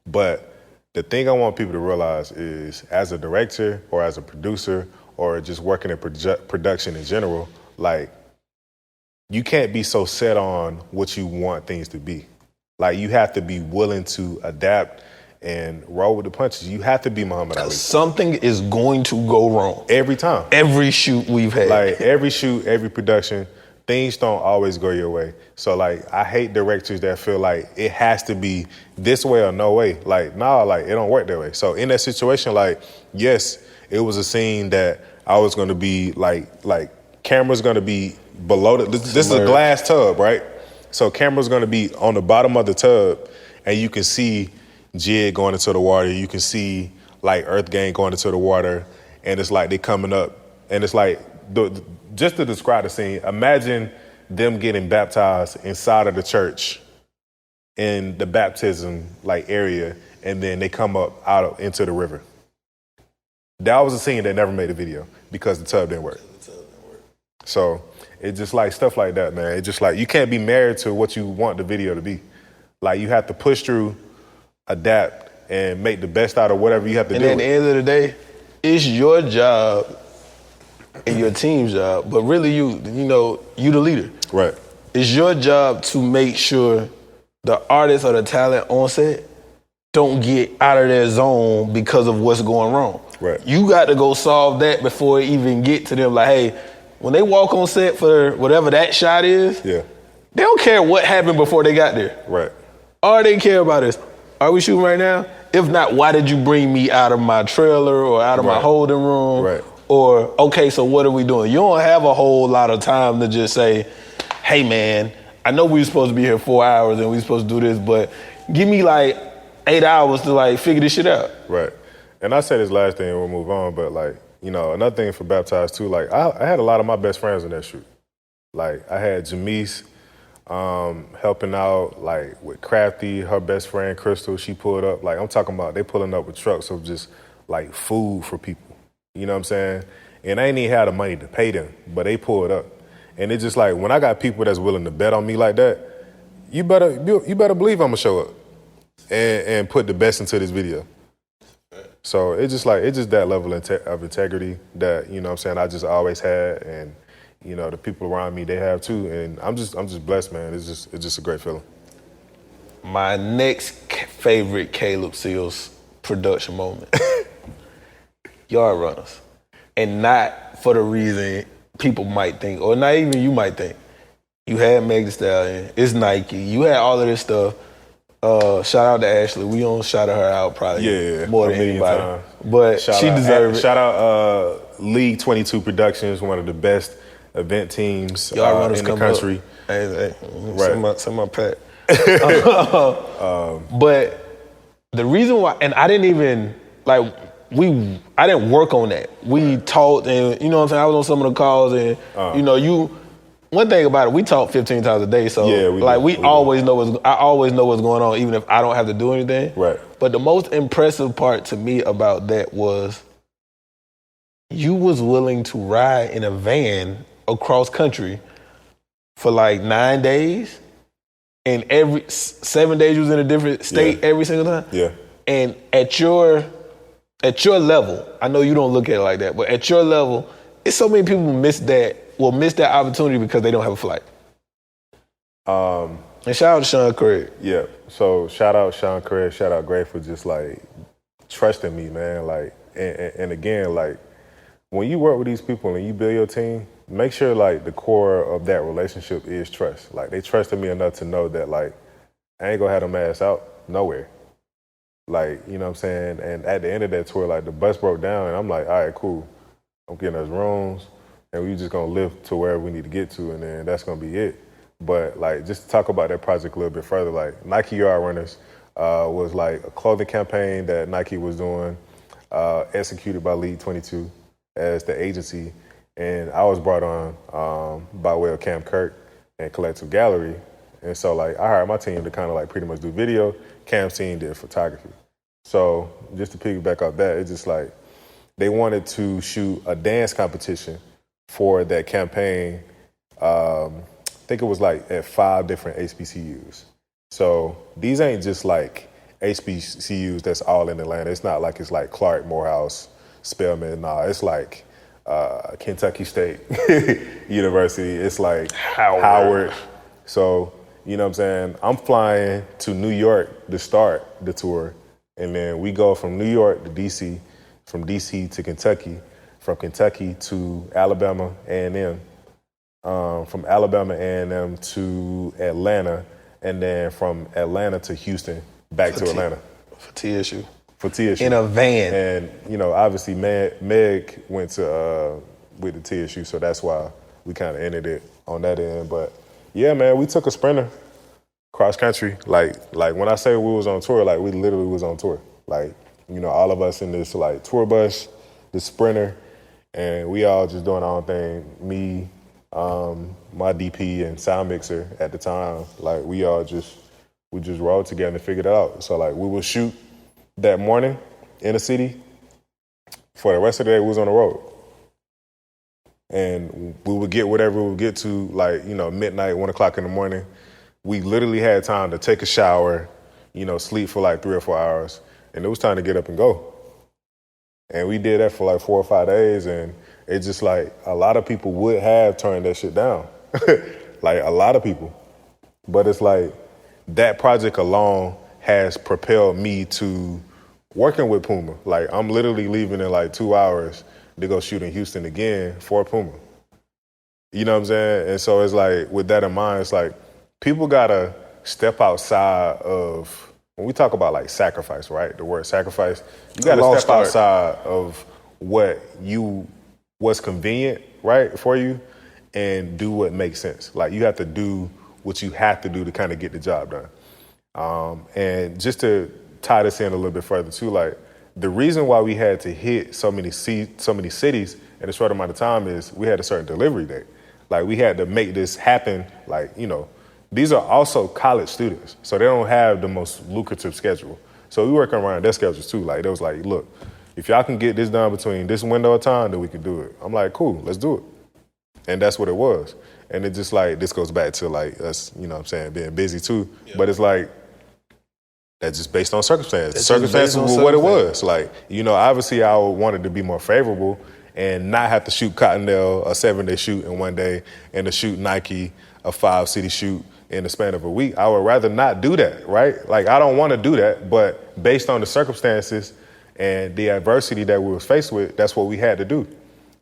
But the thing I want people to realize is, as a director or as a producer or just working in production in general, you can't be so set on what you want things to be. You have to be willing to adapt and roll with the punches. You have to be Muhammad Ali. Something is going to go wrong. Every time. Every shoot we've had. Like, every shoot, every production, things don't always go your way. So, like, I hate directors that feel like it has to be this way or no way. Like, nah, like, it don't work that way. So, in that situation, like, yes, it was a scene that I was going to be, like, camera's going to be below this is a glass tub, right? So, camera's going to be on the bottom of the tub, and you can see Jid going into the water. You can see, like, Earth Gang going into the water, and it's like they coming up, and it's like, just to describe the scene, imagine them getting baptized inside of the church in the baptism, like, area, and then they come up into the river. That was a scene that never made a video because the tub didn't work. So it's just like stuff like that, man. It's just like you can't be married to what you want the video to be. Like, you have to push through, adapt, and make the best out of whatever you have to do. And at the end of the day, it's your job and your team's job, but really you the leader. Right. It's your job to make sure the artist or the talent on set don't get out of their zone because of what's going wrong. Right. You got to go solve that before it even get to them. Like, hey, when they walk on set for whatever that shot is, yeah, they don't care what happened before they got there. Right. All they care about is, are we shooting right now? If not, why did you bring me out of my trailer or out of my holding room? Right. Or, okay, so what are we doing? You don't have a whole lot of time to just say, hey, man, I know we were supposed to be here 4 hours and we supposed to do this, but give me like 8 hours to like figure this shit out. Right. And I say this last thing and we'll move on, but like, another thing for Baptized too, like I had a lot of my best friends in that shoot. Like, I had Jamise helping out, like, with Crafty, her best friend Crystal, she pulled up. Like, I'm talking about they pulling up with trucks of just like food for people. You know what I'm saying? And I ain't even had the money to pay them, but they pulled up. And it's just like, when I got people that's willing to bet on me like that, you better believe I'm gonna show up and put the best into this video. So it's just that level of integrity that, you know what I'm saying, I just always had, and, the people around me, they have too. And I'm just blessed, man. It's just a great feeling. My next favorite Caleb Seals production moment. Yard runners. And not for the reason people might think, or not even you might think. You had Meg Thee Stallion, it's Nike, you had all of this stuff. Shout out to Ashley. We don't shout her out probably more than anybody. Times. But she deserves it. Shout out League 22 Productions, one of the best event teams in the country. Hey, right. Send my pack. But the reason why, and I didn't even, like, I didn't work on that. We talked, and you know what I'm saying, I was on some of the calls, and one thing about it, we talk 15 times a day, so I always know what's going on, even if I don't have to do anything. Right. But the most impressive part to me about that was you was willing to ride in a van across country for like 9 days, and every 7 days you was in a different state every single time. Yeah. And at your level, I know you don't look at it like that, but at your level, it's so many people miss that opportunity because they don't have a flight. And shout out to Sean Craig. Yeah. So shout out Sean Craig, shout out Gray for just like trusting me, man. Like, and again, like, when you work with these people and you build your team, make sure like the core of that relationship is trust. Like, they trusted me enough to know that, like, I ain't gonna have them ass out nowhere. Like, you know what I'm saying? And at the end of that tour, like, the bus broke down and I'm like, all right, cool. I'm getting us rooms and we just gonna live to wherever we need to get to, and then that's gonna be it. But like, just to talk about that project a little bit further, like, Nike Yard Runners was like a clothing campaign that Nike was doing, executed by League 22 as the agency. And I was brought on by way of Cam Kirk and Collective Gallery. And so, like, I hired my team to kind of like pretty much do video. Cam's team did photography. So just to piggyback off that, it's just like they wanted to shoot a dance competition for that campaign. I think it was like at 5 different HBCUs. So these ain't just like HBCUs that's all in Atlanta. It's not like it's like Clark, Morehouse, Spelman. Nah, it's like Kentucky State University. It's like Howard. So, you know what I'm saying? I'm flying to New York to start the tour, And then we go from New York to D.C., from D.C. to Kentucky, from Kentucky to Alabama A&M, from Alabama A&M to Atlanta, and then from Atlanta to Houston, back to Atlanta. For TSU. For TSU. In a van. And, obviously Meg went to with the TSU, so that's why we kind of ended it on that end. But, yeah, man, we took a sprinter cross country. Like when I say we was on tour, like we literally was on tour. Like, all of us in this like tour bus, the sprinter, and we all just doing our own thing. Me, my DP and sound mixer at the time, like we just rolled together and figured it out. So like we would shoot that morning in the city. For the rest of the day, we was on the road. And we would get whatever we would get to, like, midnight, 1 o'clock in the morning. We literally had time to take a shower, sleep for like 3 or 4 hours. And it was time to get up and go. And we did that for like 4 or 5 days. And it's just like a lot of people would have turned that shit down. Like a lot of people. But it's like that project alone has propelled me to working with Puma. Like I'm literally leaving in like 2 hours to go shoot in Houston again for Puma. You know what I'm saying? And so it's like, with that in mind, it's like people gotta step outside of, when we talk about like sacrifice, right? The word sacrifice, you gotta step outside of what's convenient, right, for you, and do what makes sense. Like you have to do what you have to do to kind of get the job done. And just to tie this in a little bit further too, like the reason why we had to hit so many cities in a short amount of time is we had a certain delivery date. Like we had to make this happen. Like, these are also college students, so they don't have the most lucrative schedule. So we working around their schedules too. Like, they was like, look, if y'all can get this done between this window of time, then we can do it. I'm like, cool, let's do it. And that's what it was. And it just like, this goes back to like us, being busy too. Yeah. But it's like, that's just based on circumstances. Circumstances were what it was. Like, obviously I wanted to be more favorable and not have to shoot Cottonelle a 7-day shoot in one day and to shoot Nike a 5-city shoot in the span of a week. I would rather not do that, right? Like, I don't want to do that, but based on the circumstances and the adversity that we was faced with, that's what we had to do.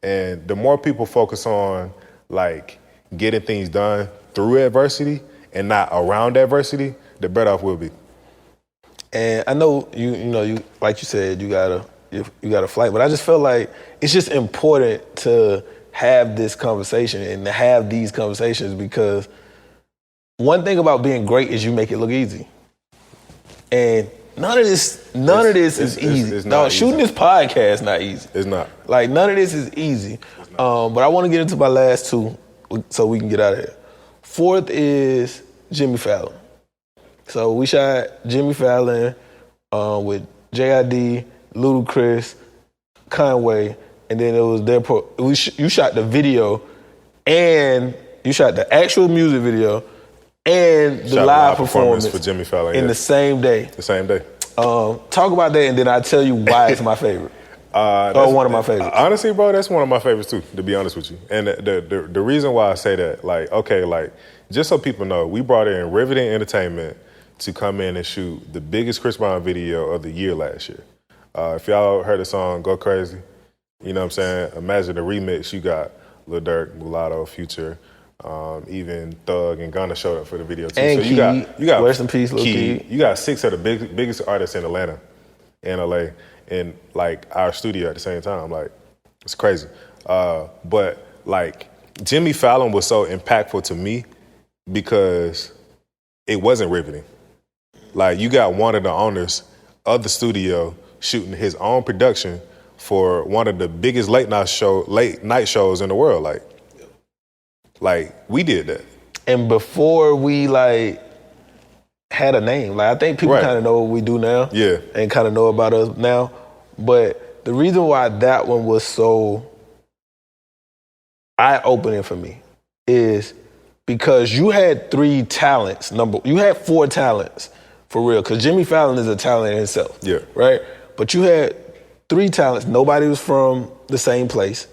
And the more people focus on, like, getting things done through adversity and not around adversity, the better off we'll be. And I know you like you said, you got a flight, but I just feel like it's just important to have this conversation and to have these conversations, because one thing about being great is you make it look easy. And none of this is easy. Shooting this podcast not easy. It's not. Like, none of this is easy. But I want to get into my last two so we can get out of here. Fourth is Jimmy Fallon. So we shot Jimmy Fallon with JID, Ludacris, Conway, and then it was you shot the video, and you shot the actual music video and the live performance for Jimmy Fallon in the same day. The same day. Talk about that, and then I'll tell you why it's my favorite. One of my favorites. Honestly, bro, that's one of my favorites too, to be honest with you. And the reason why I say that, like, okay, like, just so people know, we brought in Riveting Entertainment to come in and shoot the biggest Chris Brown video of the year last year. If y'all heard the song Go Crazy, you know what I'm saying? Imagine the remix. You got Lil Durk, Mulatto, Future, even Thug and Gunna showed up for the video too. And so you got rest in peace, Lil Key. You got 6 of the biggest artists in Atlanta and LA in like our studio at the same time. Like, it's crazy. But like, Jimmy Fallon was so impactful to me because it wasn't riveting. Like, you got one of the owners of the studio shooting his own production for one of the biggest late night shows in the world. Like we did that. And before we like had a name, like I think people kind of know what we do now. Yeah. And kind of know about us now. But the reason why that one was so eye-opening for me is because you had 3 talents. You had 4 talents for real, because Jimmy Fallon is a talent in himself. Yeah. Right? But you had 3 talents. Nobody was from the same place.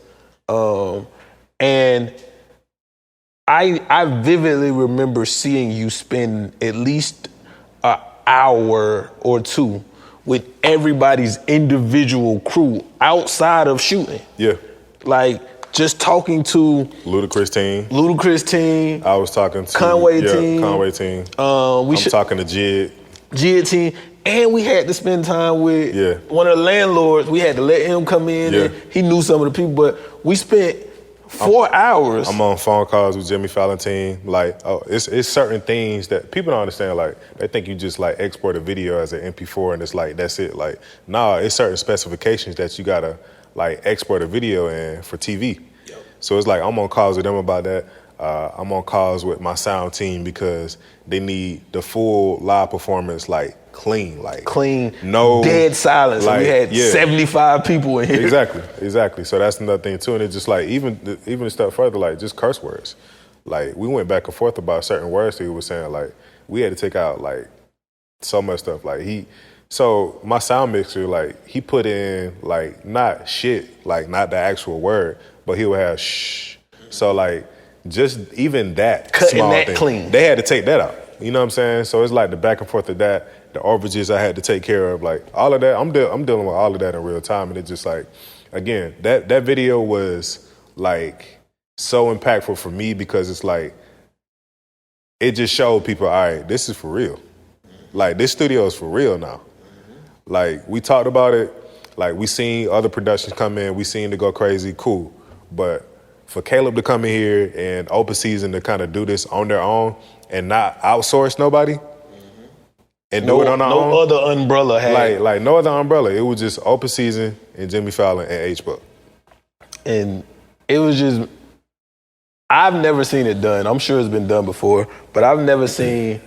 And I vividly remember seeing you spend at least an hour or 2 with everybody's individual crew outside of shooting. Yeah. Like, just talking to Ludacris team. I was talking to Conway team. I'm talking to Jid team. And we had to spend time with one of the landlords. We had to let him come in. And he knew some of the people, but we spent 4 hours. I'm on phone calls with Jimmy Fallon team. Like, it's certain things that people don't understand. Like, they think you just like export a video as an MP4 and it's like, that's it. Like, nah, it's certain specifications that you gotta like export a video in for TV. Yep. So it's like, I'm on calls with them about that. I'm on calls with my sound team because they need the full live performance, like clean, no dead silence. Like, we had 75 people in here. Exactly. So that's another thing too. And it's just like even a step further, like just curse words. Like we went back and forth about certain words that he was saying. Like we had to take out like so much stuff. Like so my sound mixer, like he put in like not shit, like not the actual word, but he would have shh. So like just even that cutting small that thing, clean. They had to take that out. You know what I'm saying? So it's like the back and forth of that, the overages I had to take care of, like all of that. I'm dealing with all of that in real time, and it's just like, again, that video was like so impactful for me because it's like it just showed people, all right, this is for real. Like this studio is for real now. Like we talked about it, like we seen other productions come in, we seen it go crazy, cool, but for Caleb to come in here and open season to kind of do this on their own and not outsource nobody and do it on our own. No other umbrella had. Like no other umbrella. It was just open season and Jimmy Fallon and H.B.U.C. And it was just, I've never seen it done. I'm sure it's been done before, but I've never seen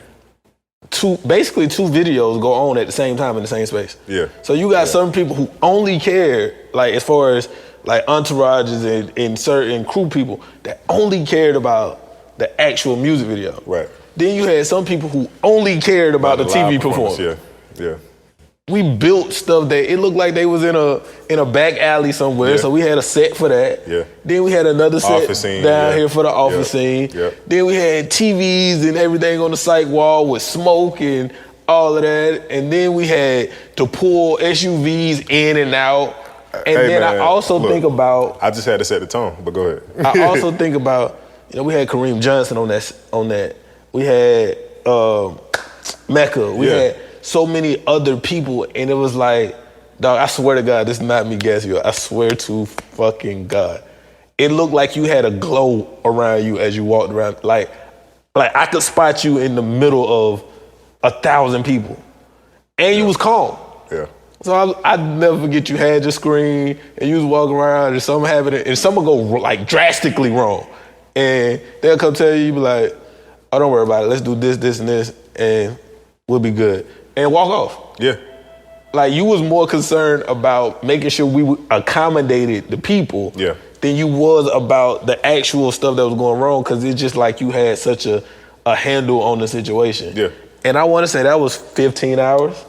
two videos go on at the same time in the same space. Yeah. So you got some people who only care, like as far as like entourages and certain crew people that only cared about the actual music video. Right. Then you had some people who only cared about the TV performance. Yeah. We built stuff that it looked like they was in a back alley somewhere, so we had a set for that. Yeah. Then we had another set scene, down here for the office scene. Yeah. Then we had TVs and everything on the psych wall with smoke and all of that. And then we had to pull SUVs in and out. And then I also think about... I just had to set the tone, but go ahead. I also think about, we had Kareem Johnson on that. We had Mecca. We had so many other people, and it was like, dog, I swear to God, this is not me gassing you. I swear to fucking God. It looked like you had a glow around you as you walked around. Like I could spot you in the middle of 1,000 people. And you was calm. Yeah. So I'd never forget you had your screen and you was walking around and something happened and something go like drastically wrong. And they'll come tell you be like, oh, don't worry about it. Let's do this, this, and this, and we'll be good. And walk off. Yeah. Like you was more concerned about making sure we accommodated the people than you was about the actual stuff that was going wrong because it's just like you had such a handle on the situation. Yeah. And I want to say that was 15 hours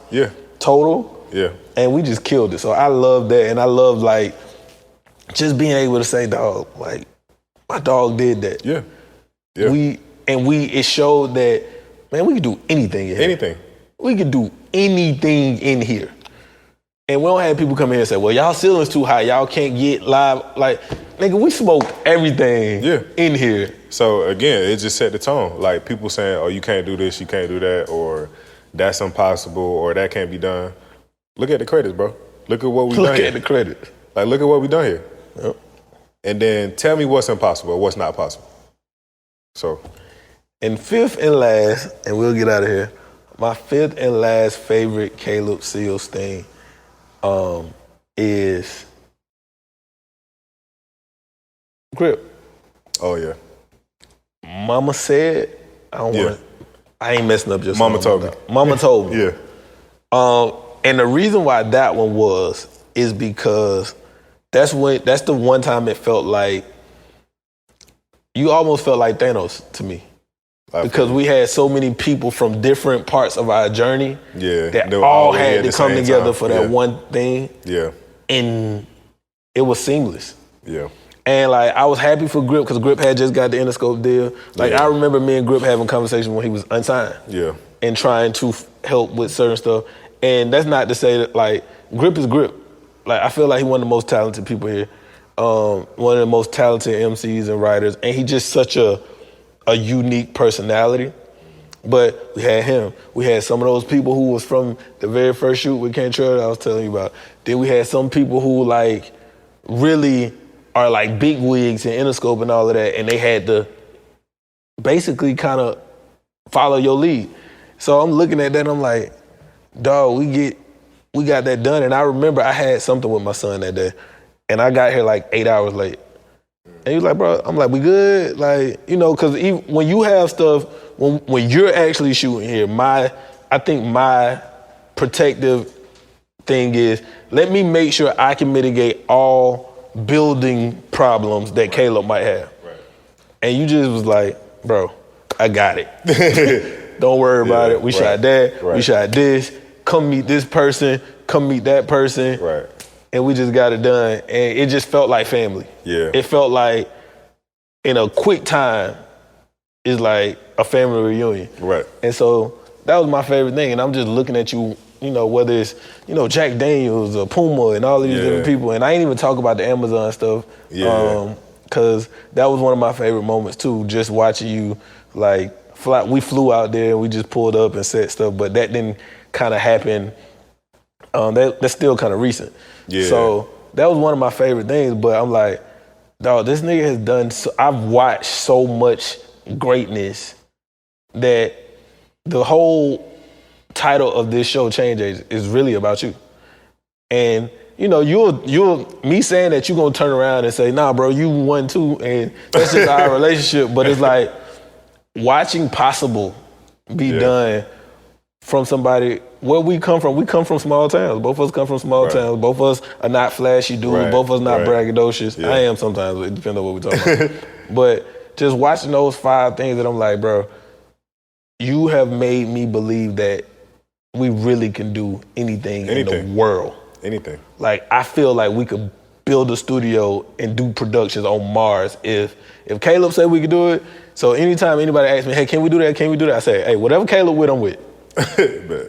total. Yeah. And we just killed it. So I love that. And I love, like, just being able to say, dog, like, my dog did that. Yeah. It showed that, man, we can do anything in here. Anything. We can do anything in here. And we don't have people come in and say, well, y'all ceiling's too high. Y'all can't get live. Like, nigga, we smoked everything in here. So, again, it just set the tone. Like, people saying, oh, you can't do this, you can't do that, or that's impossible, or that can't be done. Look at the credits, bro. Look at what we done here. Look at the credits. Like, look at what we done here. Yep. And then tell me what's impossible or what's not possible. So. And fifth and last, and we'll get out of here, my fifth and last favorite Caleb Seals thing is Grip. Oh, yeah. Mama said, I ain't messing up your song. Mama told me. Mama told me. Yeah. And the reason why that one is because that's the one time it felt like, you almost felt like Thanos to me. Because we had so many people from different parts of our journey that all had to come together for that one thing. Yeah. And it was seamless. Yeah. And like I was happy for Grip because Grip had just got the Interscope deal. Like I remember me and Grip having conversations when he was unsigned. Yeah. And trying to help with certain stuff. And that's not to say that, like, Grip is Grip. Like, I feel like he's one of the most talented people here. One of the most talented MCs and writers. And he's just such a unique personality. But we had him. We had some of those people who was from the very first shoot with Cantrell that I was telling you about. Then we had some people who, like, really are, like, big wigs and Interscope and all of that. And they had to basically kind of follow your lead. So I'm looking at that and I'm like, dog, we got that done. And I remember I had something with my son that day. And I got here like 8 hours late. And he was like, bro, I'm like, we good? Like, you know, because when you have stuff, when you're actually shooting here, I think my protective thing is, let me make sure I can mitigate all building problems that Caleb might have. Right. And you just was like, bro, I got it. Don't worry about it. We shot that. Right. We shot this. Come meet this person. Come meet that person. Right. And we just got it done. And it just felt like family. Yeah. It felt like in a quick time, it's like a family reunion. Right. And so that was my favorite thing. And I'm just looking at you, you know, whether it's, you know, Jack Daniels or Puma and all these different people. And I ain't even talk about the Amazon stuff. Yeah. Because that was one of my favorite moments too, just watching you, like, fly. We flew out there and we just pulled up and set stuff, but that didn't kind of happen. That's still kind of recent. Yeah. So that was one of my favorite things, but I'm like, dog, this nigga has done, I've watched so much greatness that the whole title of this show, Change Agents, is really about you. And, you know, you'll me saying that you're going to turn around and say, nah, bro, you won too, and that's just our relationship. But it's like watching Possible be done from somebody, where we come from small towns. Both of us come from small towns. Both of us are not flashy dudes. Both of us not braggadocious. Yeah. I am sometimes, it depends on what we're talking about. But just watching those 5 things that I'm like, bro, you have made me believe that we really can do anything in the world. Anything. Like, I feel like we could build a studio and do productions on Mars if Caleb said we could do it. So anytime anybody asks me, hey, can we do that? Can we do that? I say, hey, whatever Caleb with, I'm with.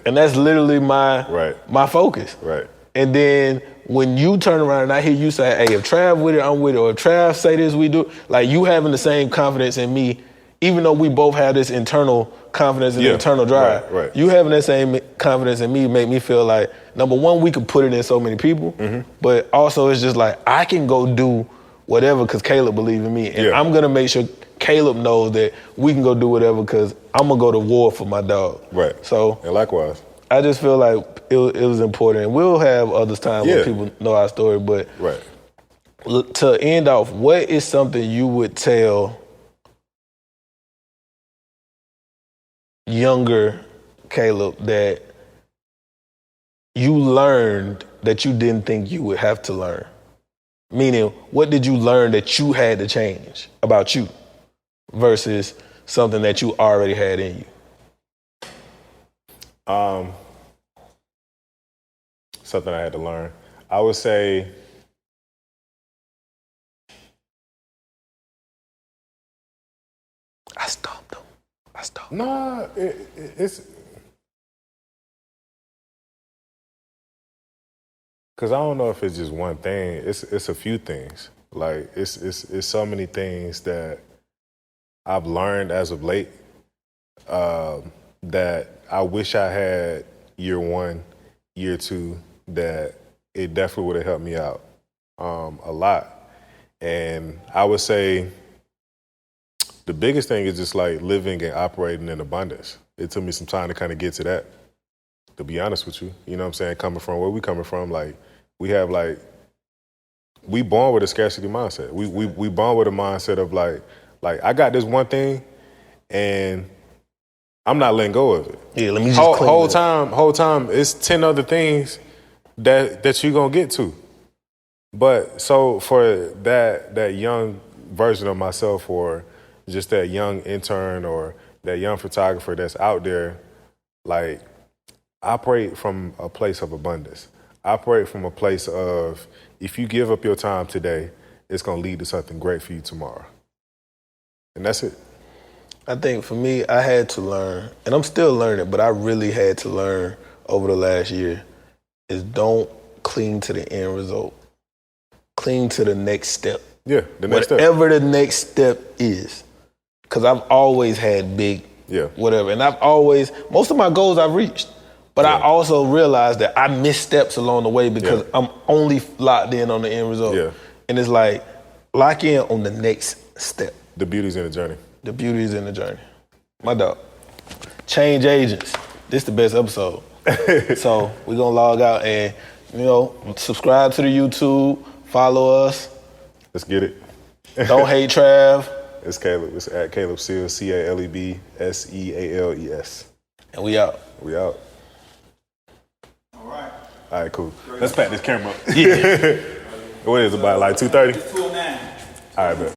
And that's literally my focus. Right. And then when you turn around and I hear you say, hey, if Trav with it, I'm with it. Or if Trav say this, we do. Like, you having the same confidence in me, even though we both have this internal confidence and internal drive. Right. You having that same confidence in me make me feel like, number one, we could put it in so many people, but also it's just like, I can go do whatever because Caleb believes in me. And I'm going to make sure Caleb knows that we can go do whatever because I'm going to go to war for my dog. Right. So, and likewise. I just feel like it was important. And we'll have other times when people know our story, but to end off, what is something you would tell younger Caleb that you learned that you didn't think you would have to learn? Meaning, what did you learn that you had to change about you versus something that you already had in you? Something I had to learn. I would say I stopped him. Nah, it's because I don't know if it's just one thing. It's a few things. Like it's so many things that I've learned as of late that I wish I had year 1, year 2. That it definitely would have helped me out a lot. And I would say the biggest thing is just like living and operating in abundance. It took me some time to kind of get to that, to be honest with you. You know what I'm saying? Coming from where we coming from, like we have we born with a scarcity mindset. We born with a mindset of like I got this one thing and I'm not letting go of it. Yeah, let me just whole time it's 10 other things that you're gonna get to. But so for that young version of myself, or just that young intern or that young photographer that's out there, like, operate from a place of abundance. Operate from a place of, if you give up your time today, it's gonna lead to something great for you tomorrow. And that's it. I think for me, I had to learn, and I'm still learning, but I really had to learn over the last year is don't cling to the end result. Cling to the next step. Yeah, the next step. Whatever the next step is. Because I've always had big whatever. And most of my goals I've reached. But I also realized that I missed steps along the way because I'm only locked in on the end result. Yeah. And it's like, lock in on the next step. The beauty's in the journey. The beauty is in the journey. My dog. Change agents. This the best episode. So we're going to log out and, subscribe to the YouTube, follow us. Let's get it. Don't hate Trav. It's Caleb. It's at Caleb Seals, CalebSeales. And we out. We out. All right. All right, cool. Let's pack this camera up. Yeah. What is it, about like 2:30? 2:09. All right, bet.